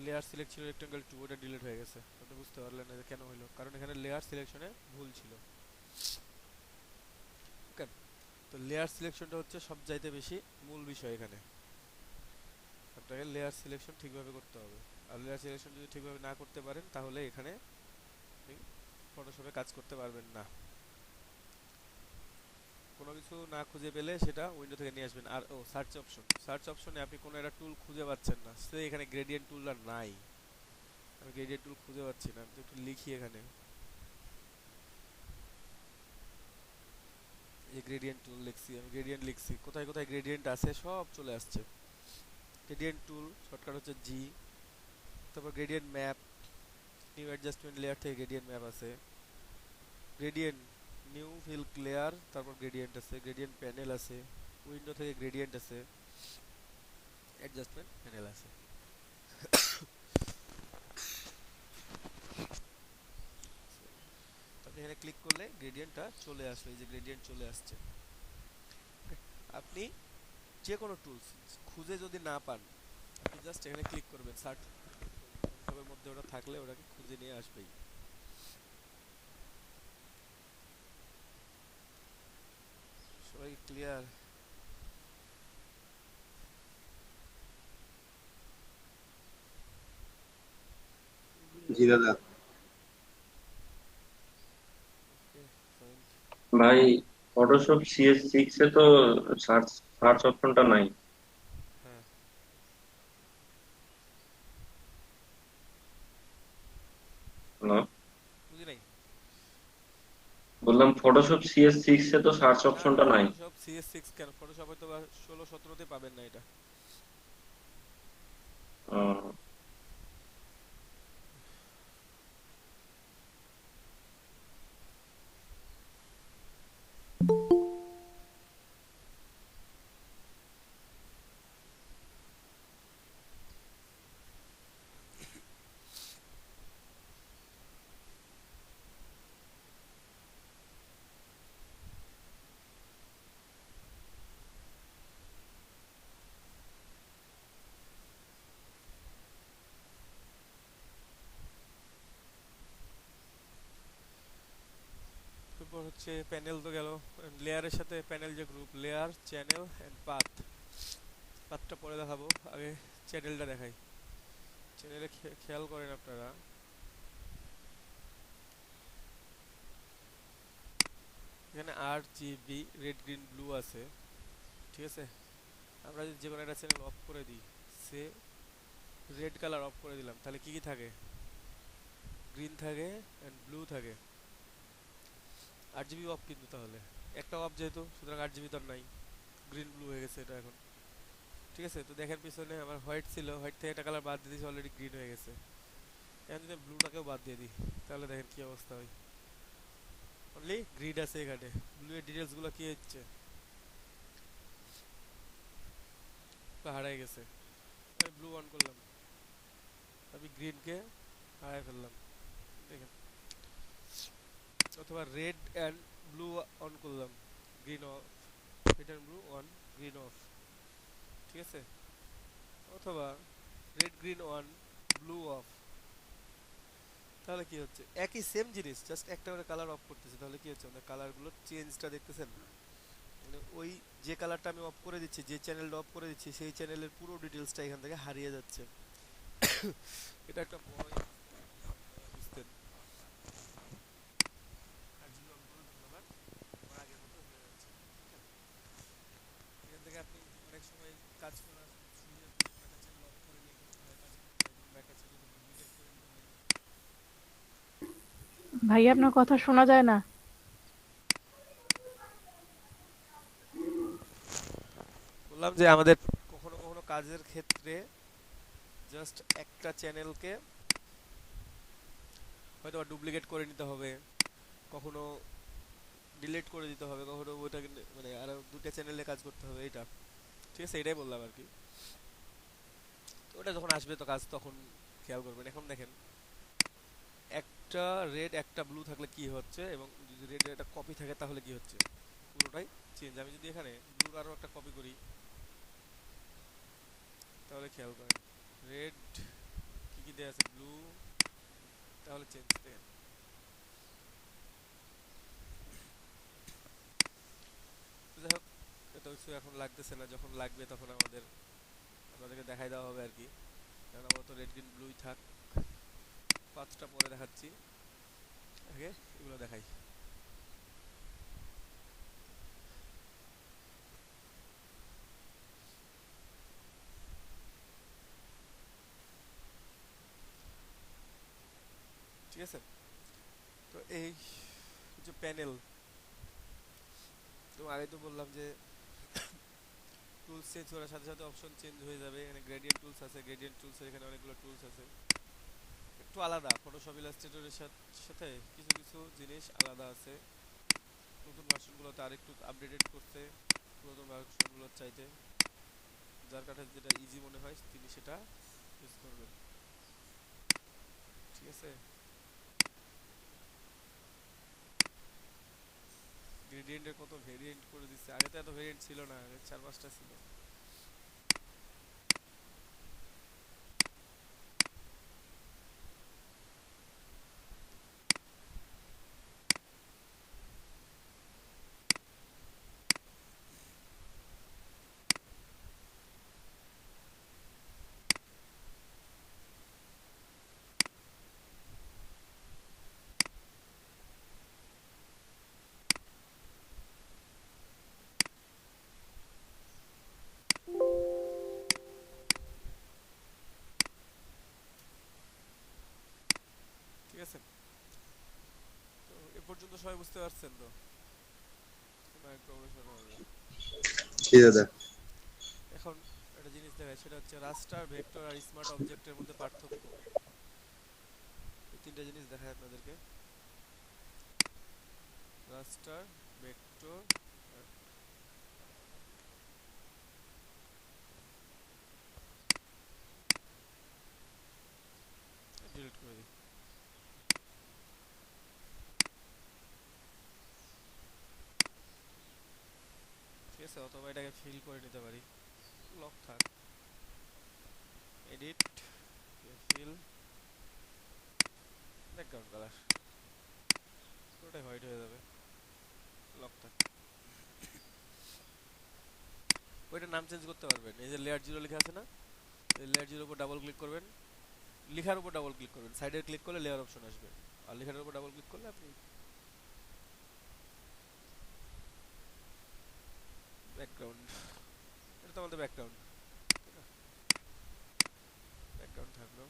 লেয়ার সিলেক্ট ছিল রেক্টেঙ্গেল 2, ওটা ডিলিট হয়ে গেছে, আপনি বুঝতে পারলেন না যে কেন হলো, কারণ এখানে লেয়ার সিলেকশনে ভুল ছিল। ওকে, তো লেয়ার সিলেকশনটা হচ্ছে সবচাইতে বেশি মূল বিষয় এখানে। আপনাকে লেয়ার সিলেকশন ঠিকভাবে করতে হবে, আর লেয়ার সিলেকশন যদি ঠিকভাবে না করতে পারেন তাহলে এখানে আপনি ফটোশপে কাজ করতে পারবেন না। কোনো কিছু না খুঁজে পেলে সেটা উইন্ডো থেকে নিয়ে আসবেন। আর সার্চ অপশনে আপনি কোনো একটা টুল খুঁজে পাচ্ছেন না, সে এখানে গ্রেডিয়েন্ট টুলটা নাই, আমি গ্রেডিয়েন্ট টুল খুঁজে পাচ্ছি না, আমি একটু লিখি এখানে, এই গ্রেডিয়েন্ট টুল লিখছি, আমি গ্রেডিয়েন্ট লিখছি, কোথায় কোথায় গ্রেডিয়েন্ট আছে সব চলে আসছে। গ্রেডিয়েন্ট টুল শর্টকাট হচ্ছে জি। তারপর gradient map, new adjustment layer থেকে গ্রেডিয়েন্ট ম্যাপ আছে। গ্রেডিয়েন্ট নিউ ফিল লেয়ার, তারপর গ্রেডিয়েন্ট আছে, গ্রেডিয়েন্ট প্যানেল আছে, উইন্ডো থেকে গ্রেডিয়েন্ট আছে, অ্যাডজাস্টমেন্ট প্যানেল আছে। আপনি এখানে ক্লিক করলে গ্রেডিয়েন্টটা চলে আসবে, এই যে গ্রেডিয়েন্ট চলে আসছে। আপনি যে কোনো টুলস খুঁজে যদি না পান, আপনি জাস্ট এখানে ক্লিক করবেন, সার্চ সবের মধ্যে ওটা থাকলে ওটাকে খুঁজে নিয়ে আসবেই। সবাই ক্লিয়ার? জি দাদা। ভাই ফটোশপ CS6 এ তো সার্চ সার্চ অপশনটা নাই। হ্যাঁ, হ্যালো, বুঝি নাই। বললাম ফটোশপ CS6 এ তো সার্চ না না, অপশনটা নাই। ফটোশপ CS6 কেন, ফটোশপ হয়তো বা 16-17তে পাবেন না এটা। আহ, তারপর হচ্ছে প্যানেল তো গেল, লেয়ারের সাথে প্যানেল যে group, layer channel and path. পাঁচটা পরে দেখাবো, আগে চ্যানেলটা দেখাই। চ্যানেলে খেয়াল করেন আপনারা, এখানে R G B red green blue আছে, ঠিক আছে। আমরা যদি যে কোনো একটা চ্যানেল অফ করে দিই, সে রেড কালার অফ করে দিলাম, তাহলে কি কি থাকে? গ্রিন থাকে অ্যান্ড ব্লু থাকে। আরজিবি অফ কিন্তু, তাহলে একটা অফ যেহেতু, সুতরাং আরজিবি তো আর নাই, গ্রিন ব্লু হয়ে গেছে এটা এখন, ঠিক আছে। তো দেখেন পিছনে আমার হোয়াইট ছিল, হোয়াইট থেকে একটা কালার বাদ দিয়ে দিয়েছি, অলরেডি গ্রিন হয়ে গেছে। এখন যদি ব্লুটাকেও বাদ দিয়ে দিই, তাহলে দেখেন কি অবস্থা হয়, অনলি গ্রিন আছে এখানে, ব্লু এর ডিটেলসগুলো কি হচ্ছে, হারাই গেছে। আমি ব্লু অন করলাম, আমি গ্রিনকে হারাই ফেললাম, দেখেন। অথবা রেড অ্যান্ড ব্লু অন করলাম, green of, red and blue on, green of, ঠিক আছে। অথবা red green on, blue of, তাহলে কি হচ্ছে? একই সেম জিনিস, জাস্ট একটা করে কালার অফ করতেছে, তাহলে কি হচ্ছে? আমাদের কালারগুলোর চেঞ্জটা দেখতেছেন, মানে ওই যে কালারটা আমি অফ করে দিচ্ছি, যে চ্যানেলটা অফ করে দিচ্ছি, সেই চ্যানেলের পুরো ডিটেলসটা এখান থেকে হারিয়ে যাচ্ছে। এটা একটা বড় বুঝতেন। আর যদি অন করে ধন্যবাদ, আমার আগের মতো হয়ে যাচ্ছে। এখান থেকে আপনি অনেক সময় কাজ করার সুবিধা একটা চ্যানেল অফ করে নিয়ে করতে হয়, কাজ করতে হয়, বা একটা চ্যানেল ডুপ্লিকেট করে নিতে হয়। ভাইয়া আপনার কথা শোনা যায় না। বললাম যে আমাদের কখনো কখনো কাজের ক্ষেত্রে জাস্ট একটা চ্যানেলকে হয়তো ডুপ্লিকেট করে নিতে হবে, কখনো ডিলিট করে দিতে হবে, কখনো ওইটাকে মানে আরো দুটো চ্যানেলে কাজ করতে হবে, এটা ঠিক আছে, এটাই বললাম আর কি। তো ওটা যখন আসবে তো কাজ, তখন খেয়াল করবেন। এখন দেখেন, একটা রেড একটা ব্লু থাকলে কি হচ্ছে, এবং যদি রেড একটা কপি থাকে তাহলে কি হচ্ছে, পুরোটাই চেঞ্জ। আমি যদি এখানে ব্লুর আরও একটা কপি করি, তাহলে খেয়াল করেন রেড কি কি দেয়া আছে, ব্লু, তাহলে চেঞ্জ দেখেন। যাই হোক, এত কিছু এখন লাগতেছে না, যখন লাগবে তখন আপনাদেরকে দেখাই দেওয়া হবে আর কি। কারণ আমার তো রেড গ্রিন ব্লুই থাক, পাঁচটা পরে দেখাচ্ছি, আগে এগুলো দেখাই। ঠিক আছে, তো এই যে প্যানেল, তো আগে তো বললাম যে টুলস চেঞ্জ করার সাথে সাথে অপশন চেঞ্জ হয়ে যাবে। এখানে গ্রেডিয়েন্ট টুলস আছে, গ্রেডিয়েন্ট টুলসের এখানে অনেকগুলো টুলস আছে, একটু আলাদা। ফটোশপ ইলাস্ট্রেটরের সাথে কিছু কিছু জিনিস আলাদা আছে, নতুন ভার্সনগুলোতে আরেকটু আপডেটেড করতে, পুরাতন ভার্সনগুলোর চাইতে। যার কাছে যেটা ইজি মনে হয় তিনি সেটা ইউজ করবেন, ঠিক আছে। গ্রেডিয়েন্টের কত ভেরিয়েন্ট করে দিচ্ছে, আগে তো এত ভেরিয়েন্ট ছিল না, আগে 4-5টা ছিল। ঠিক আছে, তো এ পর্যন্ত সবাই বুঝতে পারছেন তো? একটু অবসর হবে। কি দাদা? এখন একটা জিনিস দেখায়, সেটা হচ্ছে রাস্টার, ভেক্টর আর স্মার্ট অবজেক্টের মধ্যে পার্থক্য। এই তিনটা জিনিস দেখায় আপনাদেরকে, রাস্টার, ভেক্টর, ডিলিট করে দিই। ঠিক আছে, অথবা এটাকে ফিল করে নিতে পারি, লক থাক, এডিট, ফিল, ব্যাকগ্রাউন্ড কালার, পুরোটাই হোয়াইট হয়ে যাবে, লক থাক। ওইটার নাম চেঞ্জ করতে পারবেন। এই যে লেয়ার 0 লেখা আছে না, এই লেয়ার 0 উপর ডাবল ক্লিক করবেন, লেখার উপর ডাবল ক্লিক করবেন, সাইডে ক্লিক করলে লেয়ার অপশন আসবে, আর লেখার উপর ডাবল ক্লিক করলে আপনি ব্যাকগ্রাউন্ড, এটা তো আমাদের ব্যাকগ্রাউন্ড, ব্যাকগ্রাউন্ড থাকলো।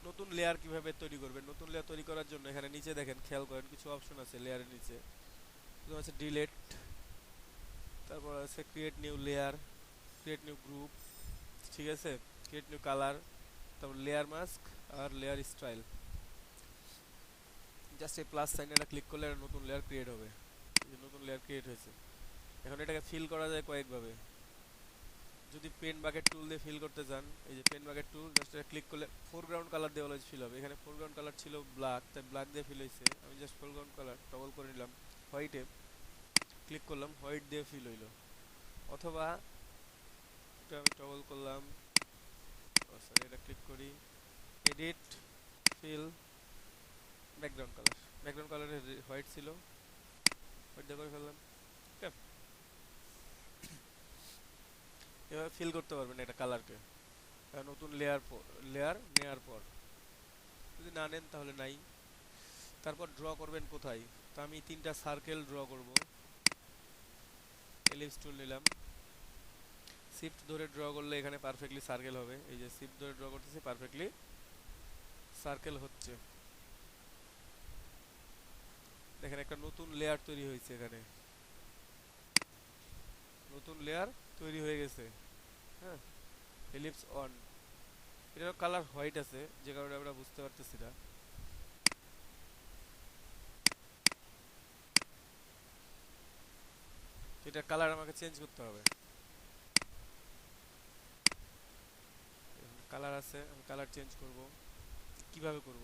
নতুন লেয়ার কিভাবে তৈরি করবেন? নতুন লেয়ার তৈরি করার জন্য এখানে নিচে দেখেন, খেয়াল করেন কিছু অপশন আছে লেয়ারের নিচে, যেমন আছে ডিলেট, তারপর আছে create new layer, create new group, ঠিক আছে, ক্রিয়েট নিউ কালার, তারপর লেয়ার মাস্ক আর লেয়ার স্টাইল। জাস্ট এই প্লাস সাইনটা ক্লিক করলে একটা নতুন লেয়ার ক্রিয়েট হবে। এই যে নতুন লেয়ার ক্রিয়েট হয়েছে। এখন এটাকে ফিল করা যায় কয়েকভাবে। যদি পেন বাকেট টুল দিয়ে ফিল করতে চান, এই যে পেন বাকেট টুল, জাস্ট এটা ক্লিক করলে ফোরগ্রাউন্ড কালার দিয়ে অলওয়েজ ফিল হবে। এখানে ফোরগ্রাউন্ড কালার ছিল ব্ল্যাক, তাই ব্ল্যাক দিয়ে ফিল হয়েছে। আমি জাস্ট ফোরগ্রাউন্ড কালার টগল করে নিলাম, হোয়াইটে ক্লিক করলাম, হোয়াইট দিয়ে ফিল হইলো। অথবা এটা আমি টগল করলাম, সরি এটা ক্লিক করি, edit, fill, background colour, background কালারে হোয়াইট ছিল, হোয়াইট দিয়ে করে ফেললাম। ঠিক আছে, এভাবে ফিল করতে পারবেন এটা কালারকে নতুন লেয়ার নেওয়ার পর। যদি না নেন তাহলে নাই। তারপর ড্র করবেন কোথায়? তো আমি 3টা সার্কেল ড্র করব। এলিপস টুল নিলাম, শিফট ধরে ড্র করলে এখানে পারফেক্টলি সার্কেল হবে। এই যে শিফট ধরে ড্র করতেছি, পারফেক্টলি সার্কেল হচ্ছে। দেখেন একটা নতুন লেয়ার তৈরি হয়েছে, এখানে নতুন লেয়ার তৈরি হয়ে গেছে। হ্যাঁ, এলিপস অন, এটার কালার হোয়াইট আছে যে কারণে আমরা বুঝতে পারতেছি না। এটার কালার আমাকে চেঞ্জ করতে হবে। কালার আছে, আমি কালার চেঞ্জ করব। কিভাবে করব,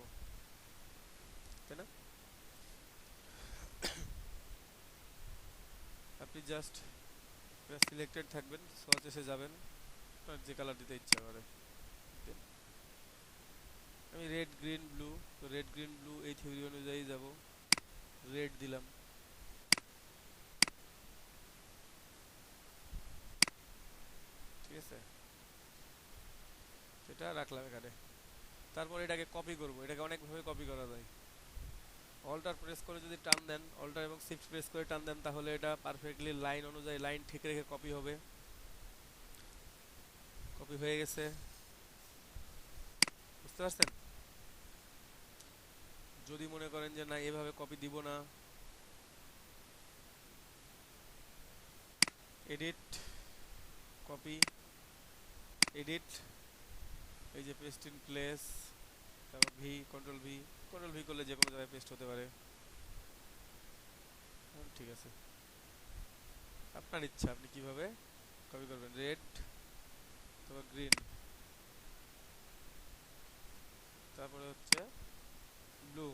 তাই না? আপনি জাস্ট সিলেক্টেড থাকবেন, সর্চ এসে যাবেন, আপনার যে কালার দিতে ইচ্ছা করে। আমি রেড গ্রিন ব্লু, তো রেড গ্রিন ব্লু এই থিওরি অনুযায়ী যাব, রেড দিলাম। ঠিক আছে, সেটা রাখলাম এখানে। তারপর এটাকে কপি করব। এটাকে অনেকভাবে কপি করা যায়। অল্টার প্রেস করে যদি টান দেন, অল্টার এবং শিফট প্রেস করে টান দেন, তাহলে এটা পারফেক্টলি লাইন অনুযায়ী লাইন ঠিক রেখে কপি হবে। কপি হয়ে গেছে, বুঝতে পারছেন? যদি মনে করেন যে না এভাবে কপি দিব না, এডিট, কপি, এডিট, এই যে পেস্ট ইন প্লেস, তারপর কন্ট্রোল ভি করলে যে কোনো জায়গায় পেস্ট হতে পারে। ঠিক আছে, আপনার ইচ্ছা আপনি কিভাবে কপি করবেন। রেড, তারপর গ্রিন, তারপরে হচ্ছে ব্লু,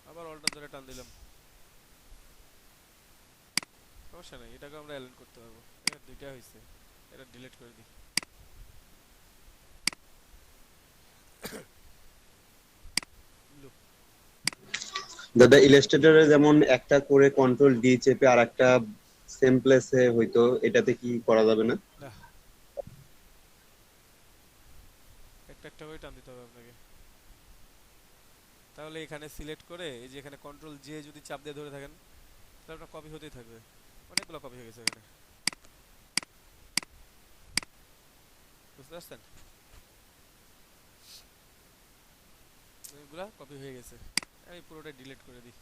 আবার অল্টার ধরে টান দিলাম, সমস্যা নেই। এটাকে আমরা অ্যালাইন করতে পারবো। এটা দুইটা হয়েছে, এটা ডিলিট করে দিই। দাদা ইলাস্ট্রেটরে যেমন একটা করে কন্ট্রোল ডি চেপে আর একটা সেম প্লেসে হইতো, এটাতে কি করা যাবে না? না, একটা একটা করে টান দিতে হবে আপনাকে। তাহলে এখানে সিলেক্ট করে এই যে এখানে কন্ট্রোল জে যদি চাপ দিয়ে ধরে থাকেন, তাহলে আপনার কপি হতেই থাকবে। অনেকগুলো কপি হয়ে গেছে এখানে, বুঝতে পারছেন? এগুলা কপি হয়ে গেছে। আমি পুরোটা ডিলিট করে দিই,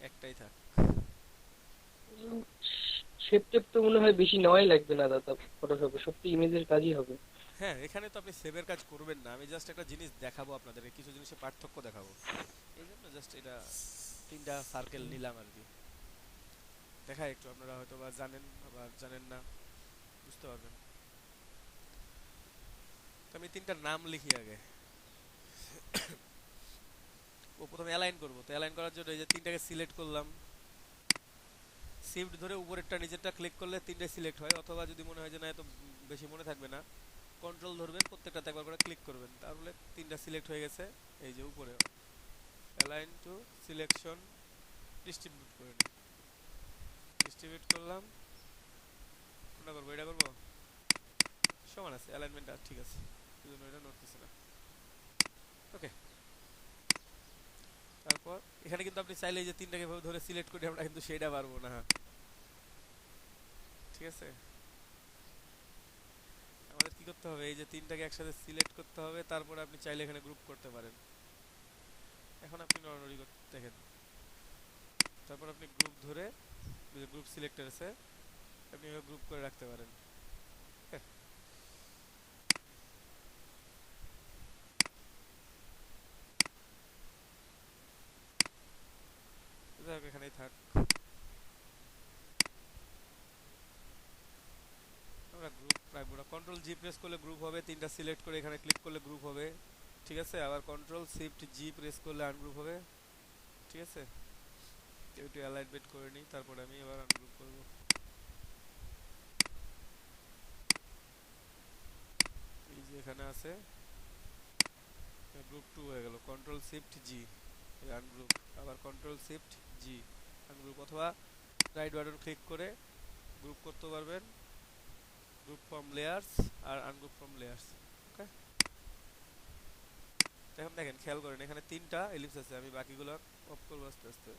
একটাই থাক। শেপ টেপ তো মনে হয় বেশি নেওয়াই লাগবে না দাদা, ফটোশপে সত্যি ইমেজের কাজই হবে। হ্যাঁ, এখানে তো আপনি সেভের কাজ করবেন না, আমি জাস্ট একটা জিনিস দেখাবো আপনাদের, কিছু জিনিসের পার্থক্য দেখাবো। এই জন্য জাস্ট এটা 3টা সার্কেল নিলাম আর কি, দেখাই একটু। আপনারা হয়তো বা জানেন, আবার জানেন না, বুঝতে পারবেন। তো আমি 3টার নাম লিখি আগে। ও প্রথমে অ্যালাইন করবো, তো অ্যালাইন করার জন্য এই যে 3টাকে সিলেক্ট করলাম, শিফট ধরে উপরেরটা নিচেরটা ক্লিক করলে 3টে সিলেক্ট হয়। অথবা যদি মনে হয় যে না এত বেশি মনে থাকবে না, কন্ট্রোল ধরবেন, প্রত্যেকটাতে একবার করে ক্লিক করবেন, তাহলে 3টা সিলেক্ট হয়ে গেছে। এই যে উপরে অ্যালাইন টু সিলেকশন, ডিস্ট্রিবিউট করে নিই, ডিস্ট্রিবিউট করলাম, কোনটা করবো, এটা করবো, সমান আছে, অ্যালাইনমেন্টটা ঠিক আছে, এই জন্য এটা নড়তেছে না। ওকে, তারপর এখানে কিন্তু আপনি চাইলে এই যে তিনটাকে ভাবে ধরে সিলেক্ট করে আমরা কিন্তু সেটা পারবো না, ঠিক আছে। আমাদের কি করতে হবে, এই যে তিনটাকে একসাথে সিলেক্ট করতে হবে, তারপর আপনি চাইলে এখানে গ্রুপ করতে পারেন। এখন আপনি নড়ানড়ি করতে দেখেন, তারপর আপনি গ্রুপ ধরে গ্রুপ সিলেক্টর আছে, আপনি গ্রুপ করে রাখতে পারেন। যাই হোক, এখানেই থাক। আমরা গ্রুপ রাখবো না, কন্ট্রোল জি প্রেস করলে গ্রুপ হবে, তিনটা সিলেক্ট করে এখানে ক্লিক করলে গ্রুপ হবে, ঠিক আছে। আবার কন্ট্রোল শিফট জি প্রেস করলে আনগ্রুপ হবে, ঠিক আছে। একটু অ্যালাইনমেন্ট করে নিই, তারপরে আমি এবার আনগ্রুপ করব। এই যে এখানে আছে গ্রুপ 2 হয়ে গেল, কন্ট্রোল শিফট জি আনগ্রুপ, আবার কন্ট্রোল শিফট জি আনগ্রুপ, অথবা রাইট বাটন ক্লিক করে গ্রুপ করতে পারবেন, গ্রুপ ফ্রম লেয়ার্স আর আনগ্রুপ ফ্রম লেয়ার্স। ওকে, এখন দেখেন, খেয়াল করেন এখানে তিনটা এলিপস আছে, আমি বাকিগুলো অফ করবো আস্তে আস্তে।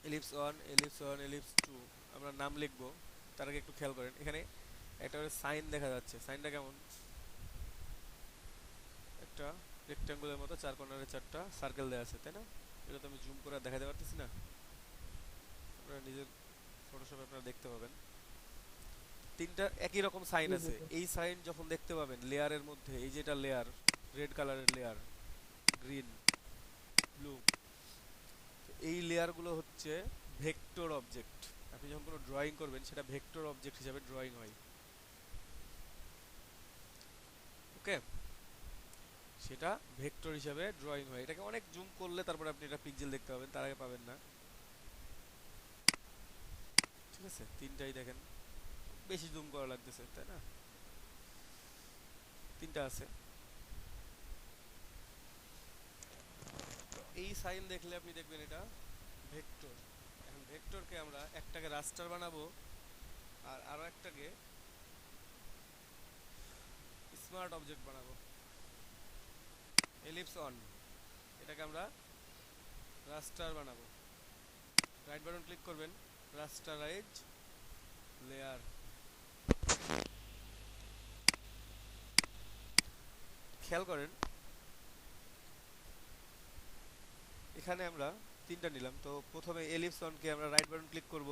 এলিপস 1, এলিপস 1, এলিপস 2, আমরা নাম লিখবো, তার আগে একটু খেয়াল করেন এখানে একটা সাইন দেখা যাচ্ছে, সাইনটা কেমন, একটা রেক্ট্যাঙ্গুলার মতো চার কর্নারে চারটা সার্কেল দেওয়া আছে, তাই না? এটা তো আমি জুম করে দেখাতে পারতেছি না, আপনারা নিজের ফটোশপে আপনারা দেখতে পাবেন তিনটা একই রকম সাইন আছে। এই সাইন যখন দেখতে পাবেন লেয়ারের মধ্যে, এই যেটা লেয়ার, রেড কালারের লেয়ার, গ্রিন, ব্লু, এই লেয়ারগুলো হচ্ছে ভেক্টর অবজেক্ট। আপনি যখন কোনো ড্রয়িং করবেন সেটা ভেক্টর অবজেক্ট হিসাবে ড্রয়িং হয়, ওকে, সেটা ভেক্টর হিসাবে ড্রয়িং হয়। এটাকে অনেক জুম করলে তারপর আপনি এটা পিক্সেল দেখতে পাবেন, তার আগে পাবেন না, ঠিক আছে। তিনটাই দেখেন, বেশি জুম করা লাগতেছে, তাই না? তিনটা আছে। এই সাইন দেখলে আপনি দেখবেন এটা ভেক্টর। এখন ভেক্টরকে আমরা একটাকে রাস্টার বানাবো আর আরো একটাকে স্মার্ট অবজেক্ট বানাবো। এলিপস অন, এটাকে আমরা রাস্টার বানাবো, রাইট বাটন ক্লিক করবেন, রাস্টারাইজ লেয়ার, খেয়াল করেন এখানে আমরা তিনটা নিলাম। তো প্রথমে এলিপস অনকে আমরা রাইট বাটন ক্লিক করব।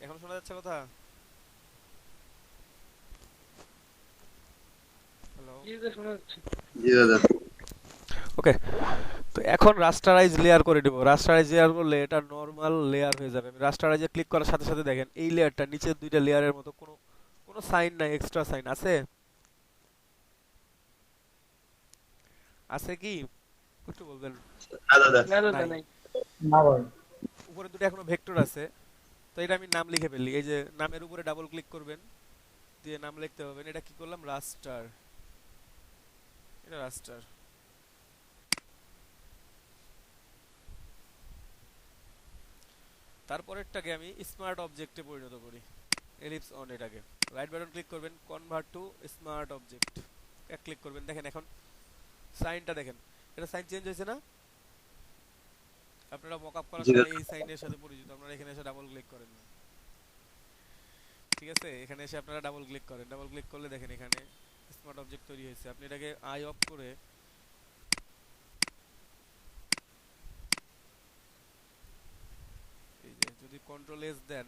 এখন শোনা যাচ্ছে কথা? হ্যালো, কি যে শোনা যাচ্ছে? জি দাদা। ওকে, তো এখন রাস্টারাইজ লেয়ার করে দেব। রাস্টারাইজ লেয়ার করলে এটা নরমাল লেয়ার হয়ে যাবে। আমি রাস্টারাইজে ক্লিক করার সাথে সাথে দেখেন এই লেয়ারটা নিচের দুইটা লেয়ারের মতো কোনো কোনো সাইন নাই, এক্সট্রা সাইন আছে? আছে কি একটু বলবেন? না দাদা। না দাদা নাই। নাই। না ভাই। উপরে দুটো এখনো ভেক্টর আছে, তো এটা আমি নাম লিখে ফেললি। এই যে নামের উপরে ডাবল ক্লিক করবেন, দিয়ে নাম লিখতে হবে। এটা কি করলাম, রাস্টার, এটা রাস্টার। তারপরেরটাকে আমি স্মার্ট অবজেক্টে পরিণত করি, এলিপস অন, এটাকে রাইট বাটন ক্লিক করবেন, কনভার্ট টু স্মার্ট অবজেক্ট, এক ক্লিক করবেন। দেখেন এখন সাইনটা দেখেন, এটা সাইন চেঞ্জ হয়েছে না? আপনারা মকআপ করার জি সময় দাদা। এই সাইনের সাথে পরিচিত, আপনারা এখানে এসে ডাবল ক্লিক করেন, ঠিক আছে। এখানে এসে আপনারা ডাবল ক্লিক করেন, ডাবল ক্লিক করলে দেখেন এখানে স্মার্ট অবজেক্ট তৈরি হয়েছে। আপনি এটাকে আই অফ করে এই যে যদি কন্ট্রোল এস দেন,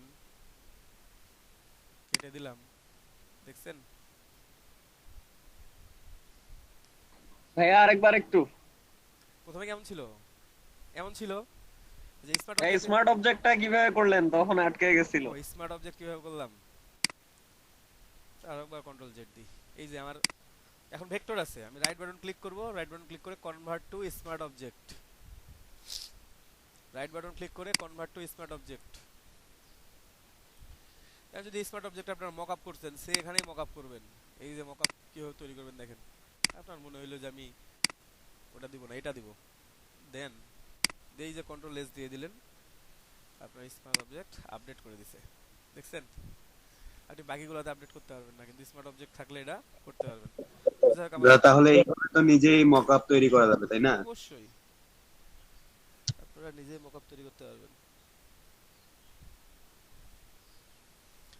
কেটে দিলাম, দেখছেন? ভাইয়া আরেকবার একটু, প্রথমে কেমন ছিল? এমন ছিল যে স্মার্ট এই অবজেক্ট। স্মার্ট অবজেক্টটা কিভাবে করলেন? তখন আটকে গেছিল। ও স্মার্ট অবজেক্ট কিভাবে করলাম, আরেকবার কন্ট্রোল জেড দিই। এই যে আমার এখন ভেক্টর আছে, আমি রাইট বাটন ক্লিক করব, রাইট বাটন ক্লিক করে convert to smart object, right button click করে কনভার্ট টু স্মার্ট অবজেক্ট। এখন যদি স্মার্ট অবজেক্ট আপনারা মকআপ করছেন, সে এখানেই মকআপ করবেন। এই যে মকআপ কিভাবে তৈরি করবেন দেখেন। আপনার মনে হইলো যে আমি ওটা দিব না, এটা দিব, দেন এই যে কন্ট্রোল এস দিয়ে দিলেন, আপনার স্মার্ট অবজেক্ট আপডেট করে দিছে, দেখছেন? আপনি বাকিগুলোতে আপডেট করতে পারবেন না, কিন্তু স্মার্ট অবজেক্ট থাকলে এটা করতে পারবেন। তো যাই হোক দাদা আমাদের তাহলে এইভাবে তো নিজেই মকআপ তৈরি করা যাবে তাই না? অবশ্যই আপনারা নিজেই মকআপ তৈরি করতে পারবেন।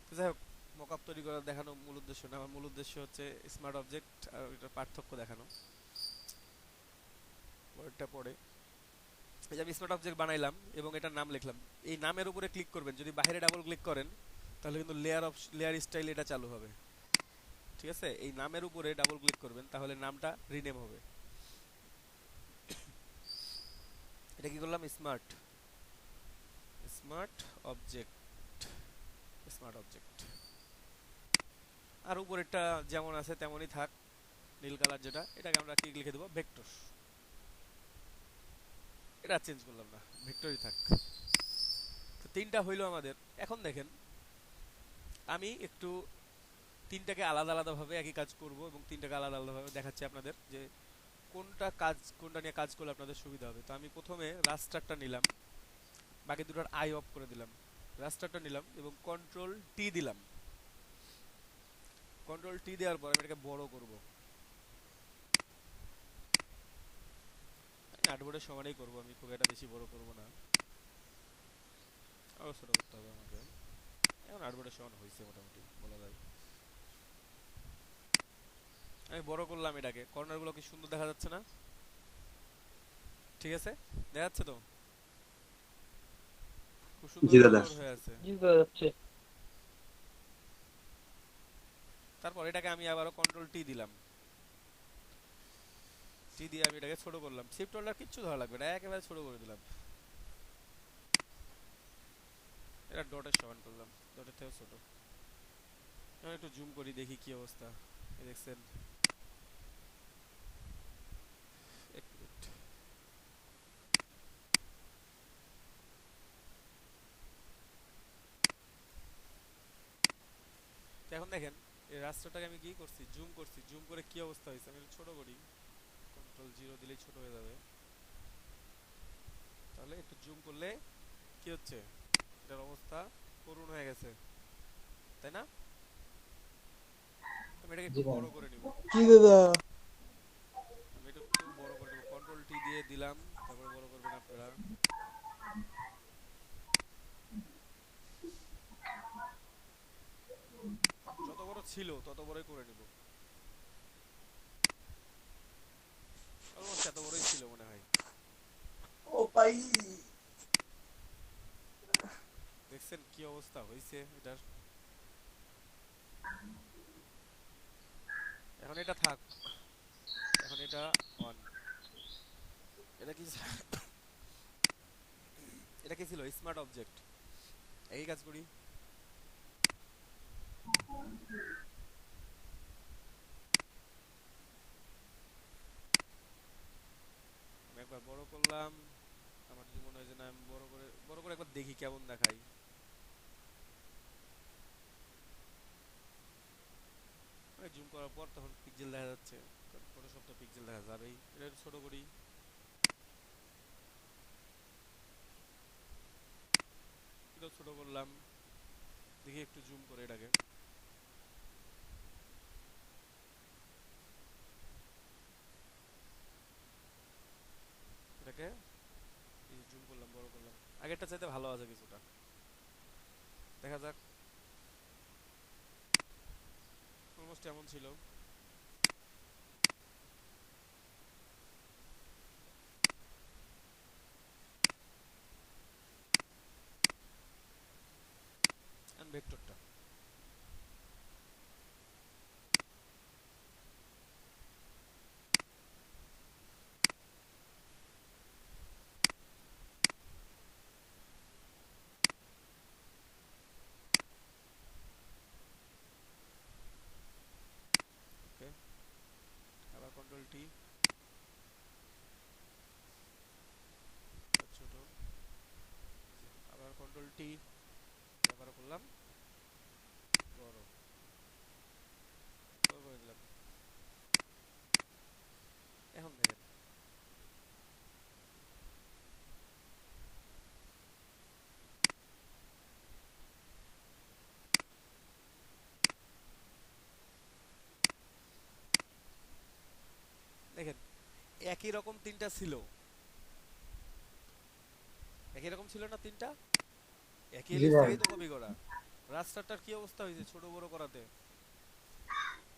তো যাই হোক, মকআপ তৈরি করা দেখানো মূল উদ্দেশ্য না, আমার মূল উদ্দেশ্য হচ্ছে স্মার্ট অবজেক্ট আর এটার পার্থক্য দেখানো। ওইটা পড়ে এই যে আমি স্মার্ট অবজেক্ট বানাইলাম এবং এটার নাম লিখলাম, এই নামের উপরে ক্লিক করবেন, যদি বাইরে ডাবল ক্লিক করেন তাহলে কিন্তু লেয়ার স্টাইল এটা চালু হবে, ঠিক আছে? এই নামের উপরে ডাবল ক্লিক করবেন তাহলে নামটা রিনেম হবে। এটা কি করলাম? Smart smart object smart object. আর উপরেরটা যেমন আছে তেমনই থাক, নীল কালার যেটা, এটাকে আমরা কি লিখে দেবো? ভেক্টর। এটা চেঞ্জ করলাম না, ভেক্টরই থাক। তো তিনটা হইলো আমাদের। এখন দেখেন আমি একটু তিনটাকে আলাদা আলাদা ভাবে একই কাজ করব এবং তিনটাকে আলাদা আলাদা ভাবে দেখাচ্ছি আপনাদের যে কোনটা নিয়ে কাজ করলে আপনাদের সুবিধা হবে। তো আমি প্রথমে রাস্টারটা নিলাম, বাকি দুটোর আই অফ করে দিলাম, রাস্টারটা নিলাম এবং কন্ট্রোল টি দিলাম। কন্ট্রোল টি দেওয়ার পর আমি এটাকে বড় করব, আর্টবোর্ডের সমানই করব, আমি খুব একটা বেশি বড় করব না, আরো ছোট করতে হবে আমাকে। এখন আর্টবোর্ডের সমান হয়েছে মোটামুটি বলা যায়। আমি বড় করলাম এটাকে, কর্নারগুলো কি সুন্দর দেখা যাচ্ছে না? ঠিক আছে, দেখা যাচ্ছে তো? খুব সুন্দর জি দাদা। বড় হয়ে আছে। জি বোঝা যাচ্ছে। তারপর এটাকে আমি আবারও কন্ট্রোল টি দিলাম, টি দিয়ে আমি এটাকে ছোট করলাম, শিফট হোল্ডার কিচ্ছু ধরা লাগবে না, একেবারে ছোট করে দিলাম। এটা ডটের সমান করলাম, ডটের থেকেও ছোট। আমি একটু জুম করি দেখি কি অবস্থা। এই দেখছেন? এক মিনিট। তো এখন দেখেন এই রাস্তাটাকে আমি কি করছি? জুম করছি, জুম করে কি অবস্থা হয়েছে আমি একটু ছোট করি, কন্ট্রোল 0 দিলেই ছোট হয়ে যাবে। তাহলে একটু জুম করলে কি হচ্ছে? এটার অবস্থা করুণ হয়ে গেছে, তাই না? আমি এটাকে একটু বড় করে নিব, কি দাদা? আমি এটা একটু বড় করে নেব, কন্ট্রোল টি দিয়ে দিলাম, তারপরে বড় করবেন আপনারা। যত বড় ছিল তত বড়ই করে নিব, অলমোস্ট এত বড়ই ছিল মনে হয়। ও ভাই, দেখছেন কি অবস্থা হয়েছে এটার? এখন এটা থাক, এখন এটা অন। এটা কি এটা কি ছিল? Smart object. এই কাজ করি, আমি একবার বড় করলাম, আমার যদি মনে হয় যে না আমি বড় করে একবার দেখি কেমন দেখাই। জুম করার পর তখন পিক্সেল দেখা যাচ্ছে, ফটোশপ তো পিক্সেল দেখা যাবেই। এটা একটু ছোট করি, এটাও ছোট করলাম, দেখি একটু জুম করে এটাকে। এটাকে জুম করলাম, বড় করলাম, আগেরটা চাইতে ভালো আছে কিছুটা, দেখা যাক। অলমোস্ট এমন ছিল। ভেক্টরটা ওকে, আবার কন্ট্রোল টি, ছোট, আবার কন্ট্রোল টি, আবার করলাম বড়, বড় করে দিলাম। এখন দেখেন একই রকম তিনটা ছিল, একই রকম ছিল না তিনটা, একই জি এলিপস ভাই। থেকেই তো কপি করা। রাস্টারটার কি অবস্থা হয়েছে ছোট বড় করাতে,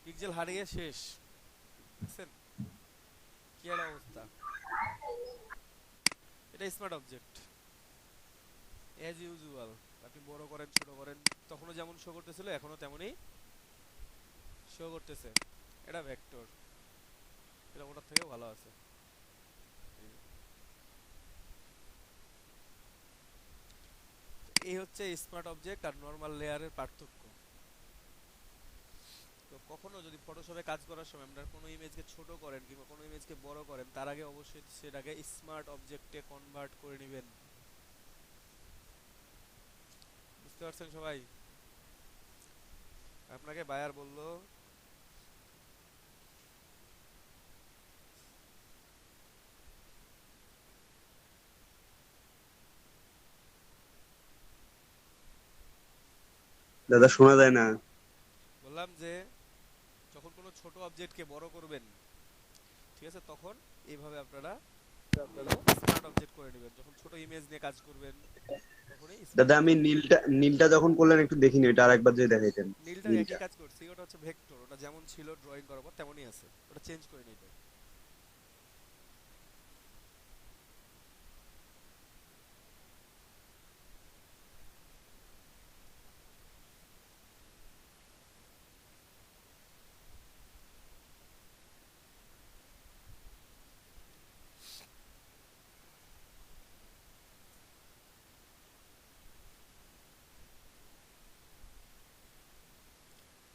পিক্সেল হারিয়ে শেষ। দেখছেন কি একটা অবস্থা। এটা স্মার্ট অবজেক্ট অ্যাজ ইউজুয়াল, আপনি বড় করেন ছোট করেন তখনও যেমন শো করতেছিল এখনো তেমনই শো করতেছে। এটা ভেক্টর, এটা ওটার থেকে ভালো আছে। এই হচ্ছে স্মার্ট অবজেক্ট আর নরমাল লেয়ারের পার্থক্য। তো কখনো যদি ফটোশপে কাজ করার সময় আপনারা কোনো ইমেজকে ছোট করেন কিংবা কোনো ইমেজকে বড় করেন তার আগে অবশ্যই সেটাকে স্মার্ট অবজেক্টে কনভার্ট করে নেবেন। বুঝতে পারছেন সবাই? আপনাকে বায়ার বললো দাদা শোনা যায় না। বললাম যে যখন কোনো ছোট অবজেক্টকে বড় করবেন, ঠিক আছে, তখন এইভাবে আপনারা স্মার্ট অবজেক্ট করে নেবেন। যখন ছোট ইমেজ নিয়ে কাজ করবেন তখনই স্মার্ট দাদা আমি অবজেক্ট। নীলটা যখন করলেন একটু দেখিনি, ওইটা আরেকবার যদি দেখাইতেন। নীলটার একই নীলটা কাজ করছি, ওটা হচ্ছে ভেক্টর, ওটা যেমন ছিল ড্রয়িং করার পর তেমনই আছে, ওটা চেঞ্জ করে নিতে।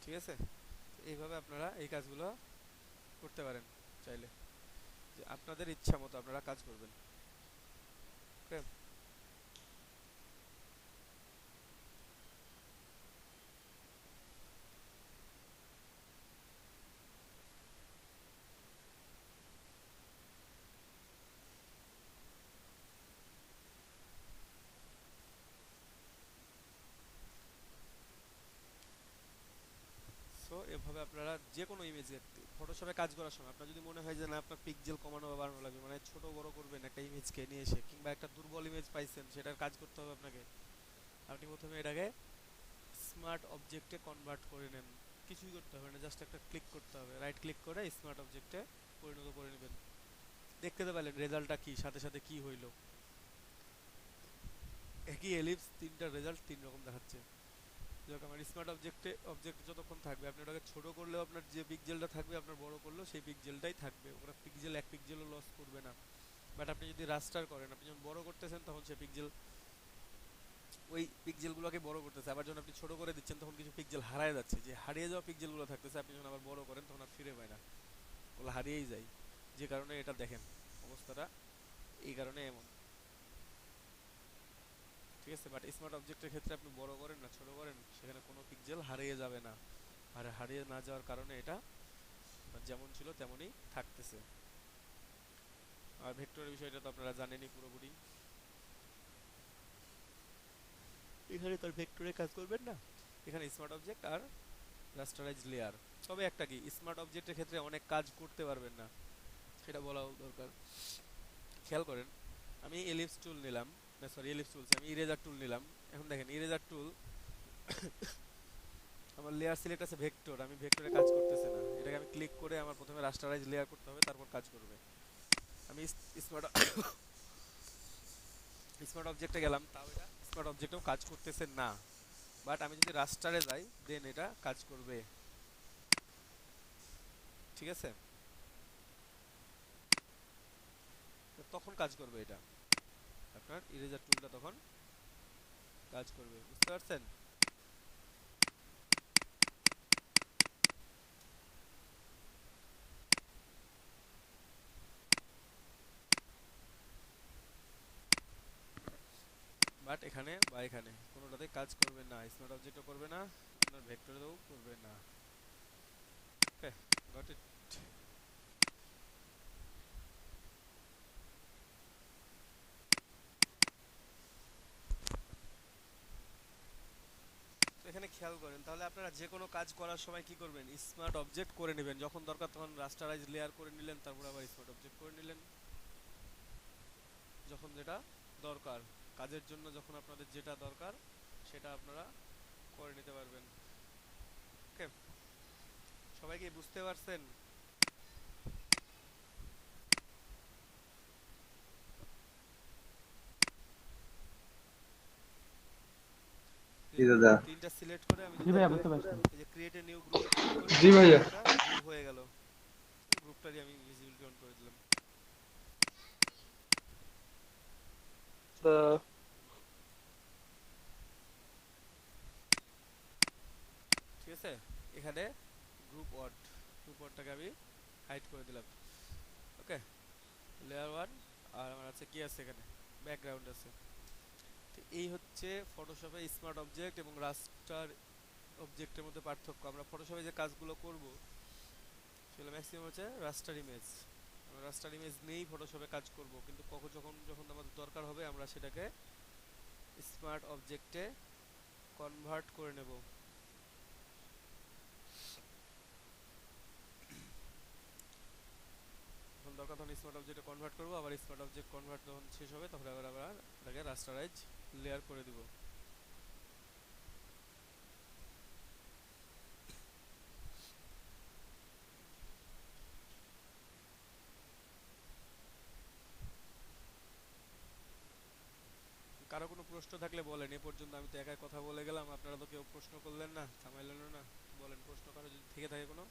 ঠিক আছে, এইভাবে আপনারা এই কাজগুলো করতে পারেন চাইলে, যে আপনাদের ইচ্ছা মতো আপনারা কাজ করবেন। ওকে, সো এভাবে আপনারা যে কোনো ইমেজে ফটোশপে কাজ করার সময় আপনার যদি মনে হয় যে না আপনার পিক্সেল কমানো বা বাড়ানো লাগবে, মানে ছোট বড় করবেন একটা ইমেজকে নিয়ে এসে, কিংবা একটা দুর্বল ইমেজ পাইছেন সেটার কাজ করতে হবে আপনাকে, আপনি প্রথমে এটাকে স্মার্ট অবজেক্টে কনভার্ট করে নেন। কিছুই করতে হবে না, জাস্ট একটা ক্লিক করতে হবে, রাইট ক্লিক করে স্মার্ট অবজেক্টে পরিণত করে নেবেন। দেখতে তো পেলেন রেজাল্টটা কি, সাথে সাথে কি হইলো, একই এলিপস তিনটা রেজাল্ট তিন রকম দেখাচ্ছে। যাক, আমার স্মার্ট অবজেক্ট যতক্ষণ থাকবে আপনি ওটাকে ছোট করলেও আপনার যে পিক্সেলটা থাকবে, আপনার বড় করলেও সেই পিক্সেলটাই থাকবে, ওটা পিক্সেল এক পিক্সেলও লস করবে না। বাট আপনি যদি রাস্টার করেন, আপনি যখন বড় করতেছেন তখন সে পিক্সেল ওই পিক্সেলগুলোকে বড় করতেছে, আবার যখন আপনি ছোট করে দিচ্ছেন তখন কিছু পিক্সেল হারিয়ে যাচ্ছে, যে হারিয়ে যাওয়া পিক্সেলগুলো থাকতেছে আপনি যখন আবার বড় করেন তখন আর ফিরে পায় না, ওগুলো হারিয়েই যায়। যে কারণে এটা দেখেন অবস্থাটা এই কারণে এমন। ঠিক আছে, বাট স্মার্ট অবজেক্টের ক্ষেত্রে আপনি বড় করেন না ছোট করেন সেখানে কোনো পিক্সেল হারিয়ে যাবে না, আর হারিয়ে না যাওয়ার কারণে এটা যেমন ছিল তেমনই থাকতেছে। আর ভেক্টরের বিষয়টা তো আপনারা জানেনই পুরোপুরি, এখানে তার ভেক্টরে কাজ করবেন না, এখানে স্মার্ট অবজেক্ট আর রাস্টারাইজ লেয়ার। তবে একটা কি, স্মার্ট অবজেক্টের ক্ষেত্রে অনেক কাজ করতে পারবেন না, সেটা বলা দরকার। খেয়াল করেন, আমি এলিপস টুল নিলাম, না সরি এলিপস টুলস, আমি ইরেজার টুল নিলাম। এখন দেখেন ইরেজার টুল, আমার লেয়ার সিলেক্ট আছে ভেক্টর, আমি ভেক্টরে কাজ করতেছে না, এটাকে আমি ক্লিক করে আমার প্রথমে রাস্টারাইজ লেয়ার করতে হবে, তারপর কাজ করবে। আমি স্মার্ট স্মার্ট অবজেক্টে গেলাম, তাও এটা স্মার্ট অবজেক্টেও কাজ করতেছে না। বাট আমি যদি রাস্টারে যাই দেন এটা কাজ করবে। ঠিক আছে, তখন কাজ করবে এটা, আপনার ইরেজার টুলটা তখন কাজ করবে। বুঝতে পারছেন? বাট এখানে বা এখানে কোনোটাতে কাজ করবে না, স্মার্ট অবজেক্টও করবে না, আপনার ভেক্টরেও করবে না। ওকে, গট ইট। তো এখানে খেয়াল করেন তাহলে আপনারা যে কোনো কাজ করার সময় কি করবেন, স্মার্ট অবজেক্ট করে নেবেন, যখন দরকার তখন রাস্টারাইজ লেয়ার করে নিলেন, তারপর আবার স্মার্ট অবজেক্ট করে নিলেন, যখন যেটা দরকার কাজের জন্য, যখন আপনাদের যেটা দরকার সেটা আপনারা করে নিতে পারবেন। ওকে, সবাই কি বুঝতে পারছেন? জি দাদা। তিনটা সিলেক্ট করে আমি জি ভাইয়া বুঝতে পারছি। এই যে create a new group click করি, জি ভাইয়া। একটা গ্রুপ হয়ে গেল, গ্রুপটারই আমি ভিজিবিলিটি অন করে দিলাম। তা ঠিক আছে, এখানে গ্রুপ ওয়ার্ডটাকে আমি হাইড করে দিলাম। ওকে, লেয়ার 1 আর আমার আছে কি আছে এখানে ব্যাকগ্রাউন্ড আছে। তো এই হচ্ছে ফটোশপে স্মার্ট অবজেক্ট এবং রাস্টার অবজেক্টের মধ্যে পার্থক্য। আমরা ফটোশপে যে কাজগুলো করব সেগুলো ম্যাক্সিমাম হচ্ছে রাস্টার ইমেজ। আমরা রাস্টার ইমেজ নিয়েই ফটোশপে কাজ করব, কিন্তু যখন আমাদের দরকার হবে আমরা সেটাকে স্মার্ট অবজেক্টে কনভার্ট করে নেব। যখন দরকার তখন স্মার্ট অবজেক্টে কনভার্ট করব, আবার স্মার্ট অবজেক্ট কনভার্ট যখন শেষ হবে তখন আবার আমরা এটাকে রাস্টারাইজ লেয়ার করে দিব। কারো কোনো প্রশ্ন থাকলে বলেন, এ পর্যন্ত আমি তো একাই কথা বলে গেলাম, আপনারা তো কেউ প্রশ্ন করলেন না, থামাইলেন না। বলেন প্রশ্ন কারো যদি থেকে থাকে কোনো,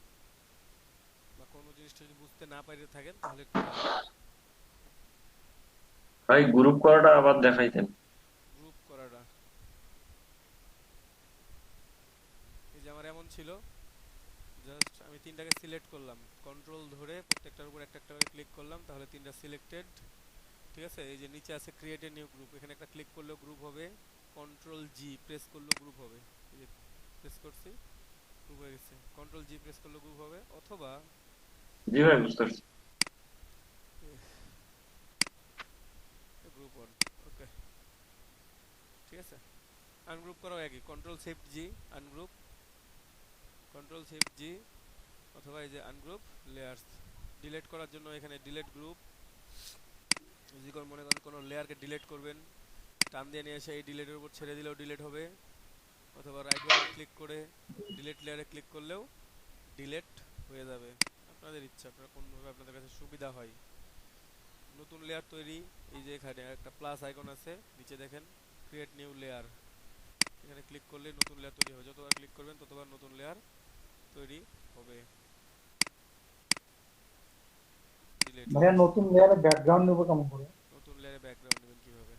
বা কোনো জিনিসটা যদি বুঝতে না পারে থাকেন তাহলে একটু ভাই গ্রুপ করাটা আবার দেখাইতেন। গ্রুপ করাটা এই যে আমার এমন ছিল, জাস্ট আমি তিনটাকে সিলেক্ট করলাম, কন্ট্রোল ধরে প্রত্যেকটার উপর একটা একটা করে ক্লিক করলাম, তাহলে তিনটা সিলেক্টেড। ঠিক আছে, এই যে নিচে আছে ক্রিয়েট এ নিউ গ্রুপ, এখানে একটা ক্লিক করলেও গ্রুপ হবে, কন্ট্রোল জি প্রেস করলেও গ্রুপ হবে। এই যে প্রেস করছি গ্রুপ হয়ে গেছে, কন্ট্রোল জি প্রেস করলেও গ্রুপ হবে, অথবা জি ভাই বুঝতে পারছি। Group one. ওকে, ঠিক আছে। আনগ্রুপ করাও একই, control shift G ungroup, control shift জি, অথবা এই যে আনগ্রুপ লেয়ার্স। ডিলিট করার জন্য এখানে ডিলিট গ্রুপ, যদি মনে করেন কোনো লেয়ারকে ডিলিট করবেন, টান দিয়ে নিয়ে এসে এই ডিলিটের উপর ছেড়ে দিলেও ডিলিট হবে, অথবা রাইট বাটন ক্লিক করে ডিলিট লেয়ারে ক্লিক করলেও ডিলিট হয়ে যাবে। আপনাদের ইচ্ছা, আপনারা কোনভাবে আপনাদের কাছে সুবিধা হয়। নতুন লেয়ার তৈরি, এই যে এখানে একটা প্লাস আইকন আছে নিচে দেখেন ক্রিয়েট নিউ লেয়ার, এখানে ক্লিক করলে নতুন লেয়ার তৈরি হবে, যতবার ক্লিক করবেন ততবার নতুন লেয়ার তৈরি হবে। ডিলিট, ভাইয়া নতুন লেয়ারে ব্যাকগ্রাউন্ড নেবো কেমন করে? নতুন লেয়ারে ব্যাকগ্রাউন্ড নেবেন কিভাবে,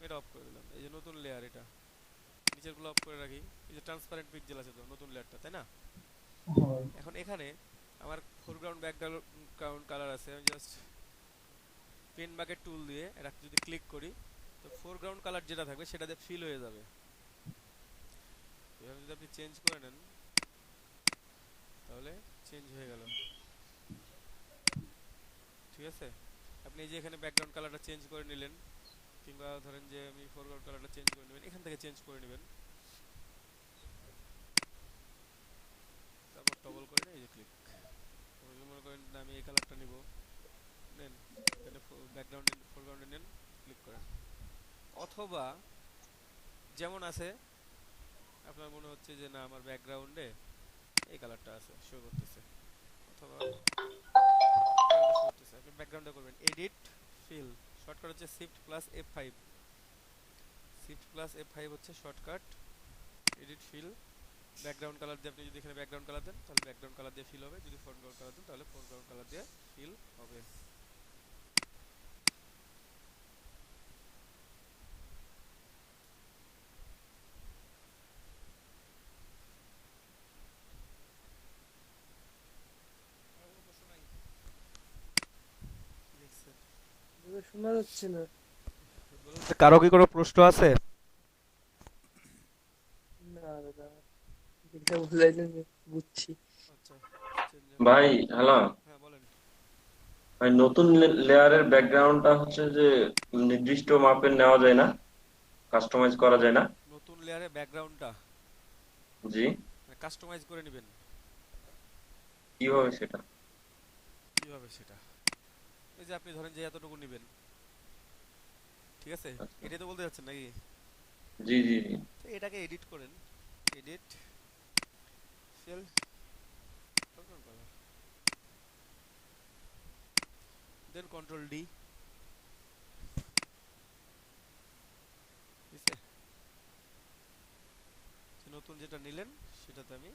এটা অফ করে দিলাম। এই যে নতুন লেয়ার, এটা নিচেরগুলো অফ করে রাখি। এই যে ট্রান্সপারেন্ট পিক্সেল আছে তো নতুন লেয়ারটা, তাই না? হ্যাঁ। এখন এখানে আমার ফোরগ্রাউন্ড ব্যাকগ্রাউন্ড কালার আছে, আমি জাস্ট পেন বাকেট টুল দিয়ে এটা যদি ক্লিক করি তো ফোরগ্রাউন্ড কালার যেটা থাকবে সেটা দিয়ে ফিল হয়ে যাবে। এভাবে যদি আপনি চেঞ্জ করে নেন তাহলে চেঞ্জ হয়ে গেল। ঠিক আছে, আপনি এই যে এখানে ব্যাকগ্রাউন্ড কালারটা চেঞ্জ করে নিলেন, কিংবা ধরেন যে আমি ফোরগ্রাউন্ড কালারটা চেঞ্জ করে নেবেন, এখান থেকে চেঞ্জ করে নেবেন, তারপর টগল করে এই যে ক্লিক। মনে করেন আমি এই কালারটা নিব, নেন এখানে ব্যাকগ্রাউন্ডে ফোরগ্রাউন্ডে নেন, ক্লিক করেন। অথবা যেমন আছে আপনার মনে হচ্ছে যে না আমার ব্যাকগ্রাউন্ডে এই কালারটা আছে শো করতেছে, অথবা আপনি ব্যাকগ্রাউন্ডে করবেন এডিট ফিল, শর্টকাট হচ্ছে shift plus F5, shift plus F5 হচ্ছে shortcut, edit fill. Background colour দিয়ে আপনি যদি এখানে ব্যাকগ্রাউন্ড কালার দেন তাহলে ব্যাকগ্রাউন্ড কালার দিয়ে ফিল হবে, যদি ফোরগ্রাউন্ড কালার দেন তাহলে ফোরগ্রাউন্ড কালার দিয়ে ফিল হবে। শোনা যাচ্ছে না। কারো কি কোনো প্রশ্ন আছে? না দাদা, যেটা বুঝাইলেন বুঝছি। আচ্ছা, ভাই হ্যালো, হ্যাঁ বলেন। ভাই নতুন লেয়ারের ব্যাকগ্রাউন্ডটা হচ্ছে যে নির্দিষ্ট মাপের নেওয়া যায় না, কাস্টমাইজ করা যায় না? নতুন লেয়ারে ব্যাকগ্রাউন্ডটা জি, কাস্টমাইজ করে নেবেন। কিভাবে সেটা? কিভাবে সেটা? এই যে আপনি ধরেন যে এতটুকু নেবেন, ঠিক আছে? আচ্ছা। এটাই তো বলতে যাচ্ছেন নাকি? জি জি জি। তো এটাকে এডিট করেন, এডিট ফিল, দেন কন্ট্রোল ডি, ঠিক আছে? যে নতুন যেটা নিলেন সেটাতে আমি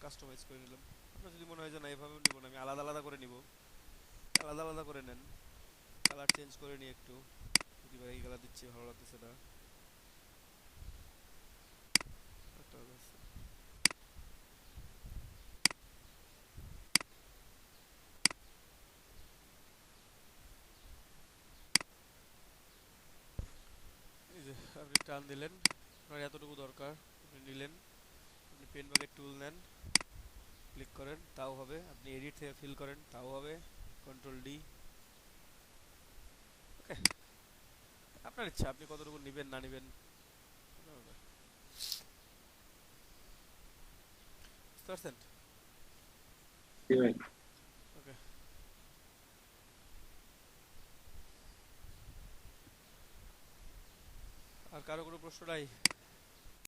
কাস্টমাইজ করে নিলাম। আপনার যদি মনে হয় যে না এভাবে নিব না, আমি আলাদা আলাদা করে নিব, আলাদা আলাদা করে নেন। কালার চেঞ্জ করে নিই একটু, প্রতিবার এই কালার দিচ্ছি ভালো লাগতেছে না। একটা আছে। এই যে আপনি টান দিলেন, আপনার এতটুকু দরকার, আপনি নিলেন, আপনি পেন বাকেট টুল নেন, ক্লিক করেন তাও হবে, আপনি এডিট থেকে ফিল করেন তাও হবে, কন্ট্রোল ডি। ওকে, আপনার ইচ্ছা আপনি কতটুকু নেবেন না নেবেন। বুঝতে পারছেন? জি ভাই। ওকে, আর কারো কোনো প্রশ্ন নাই?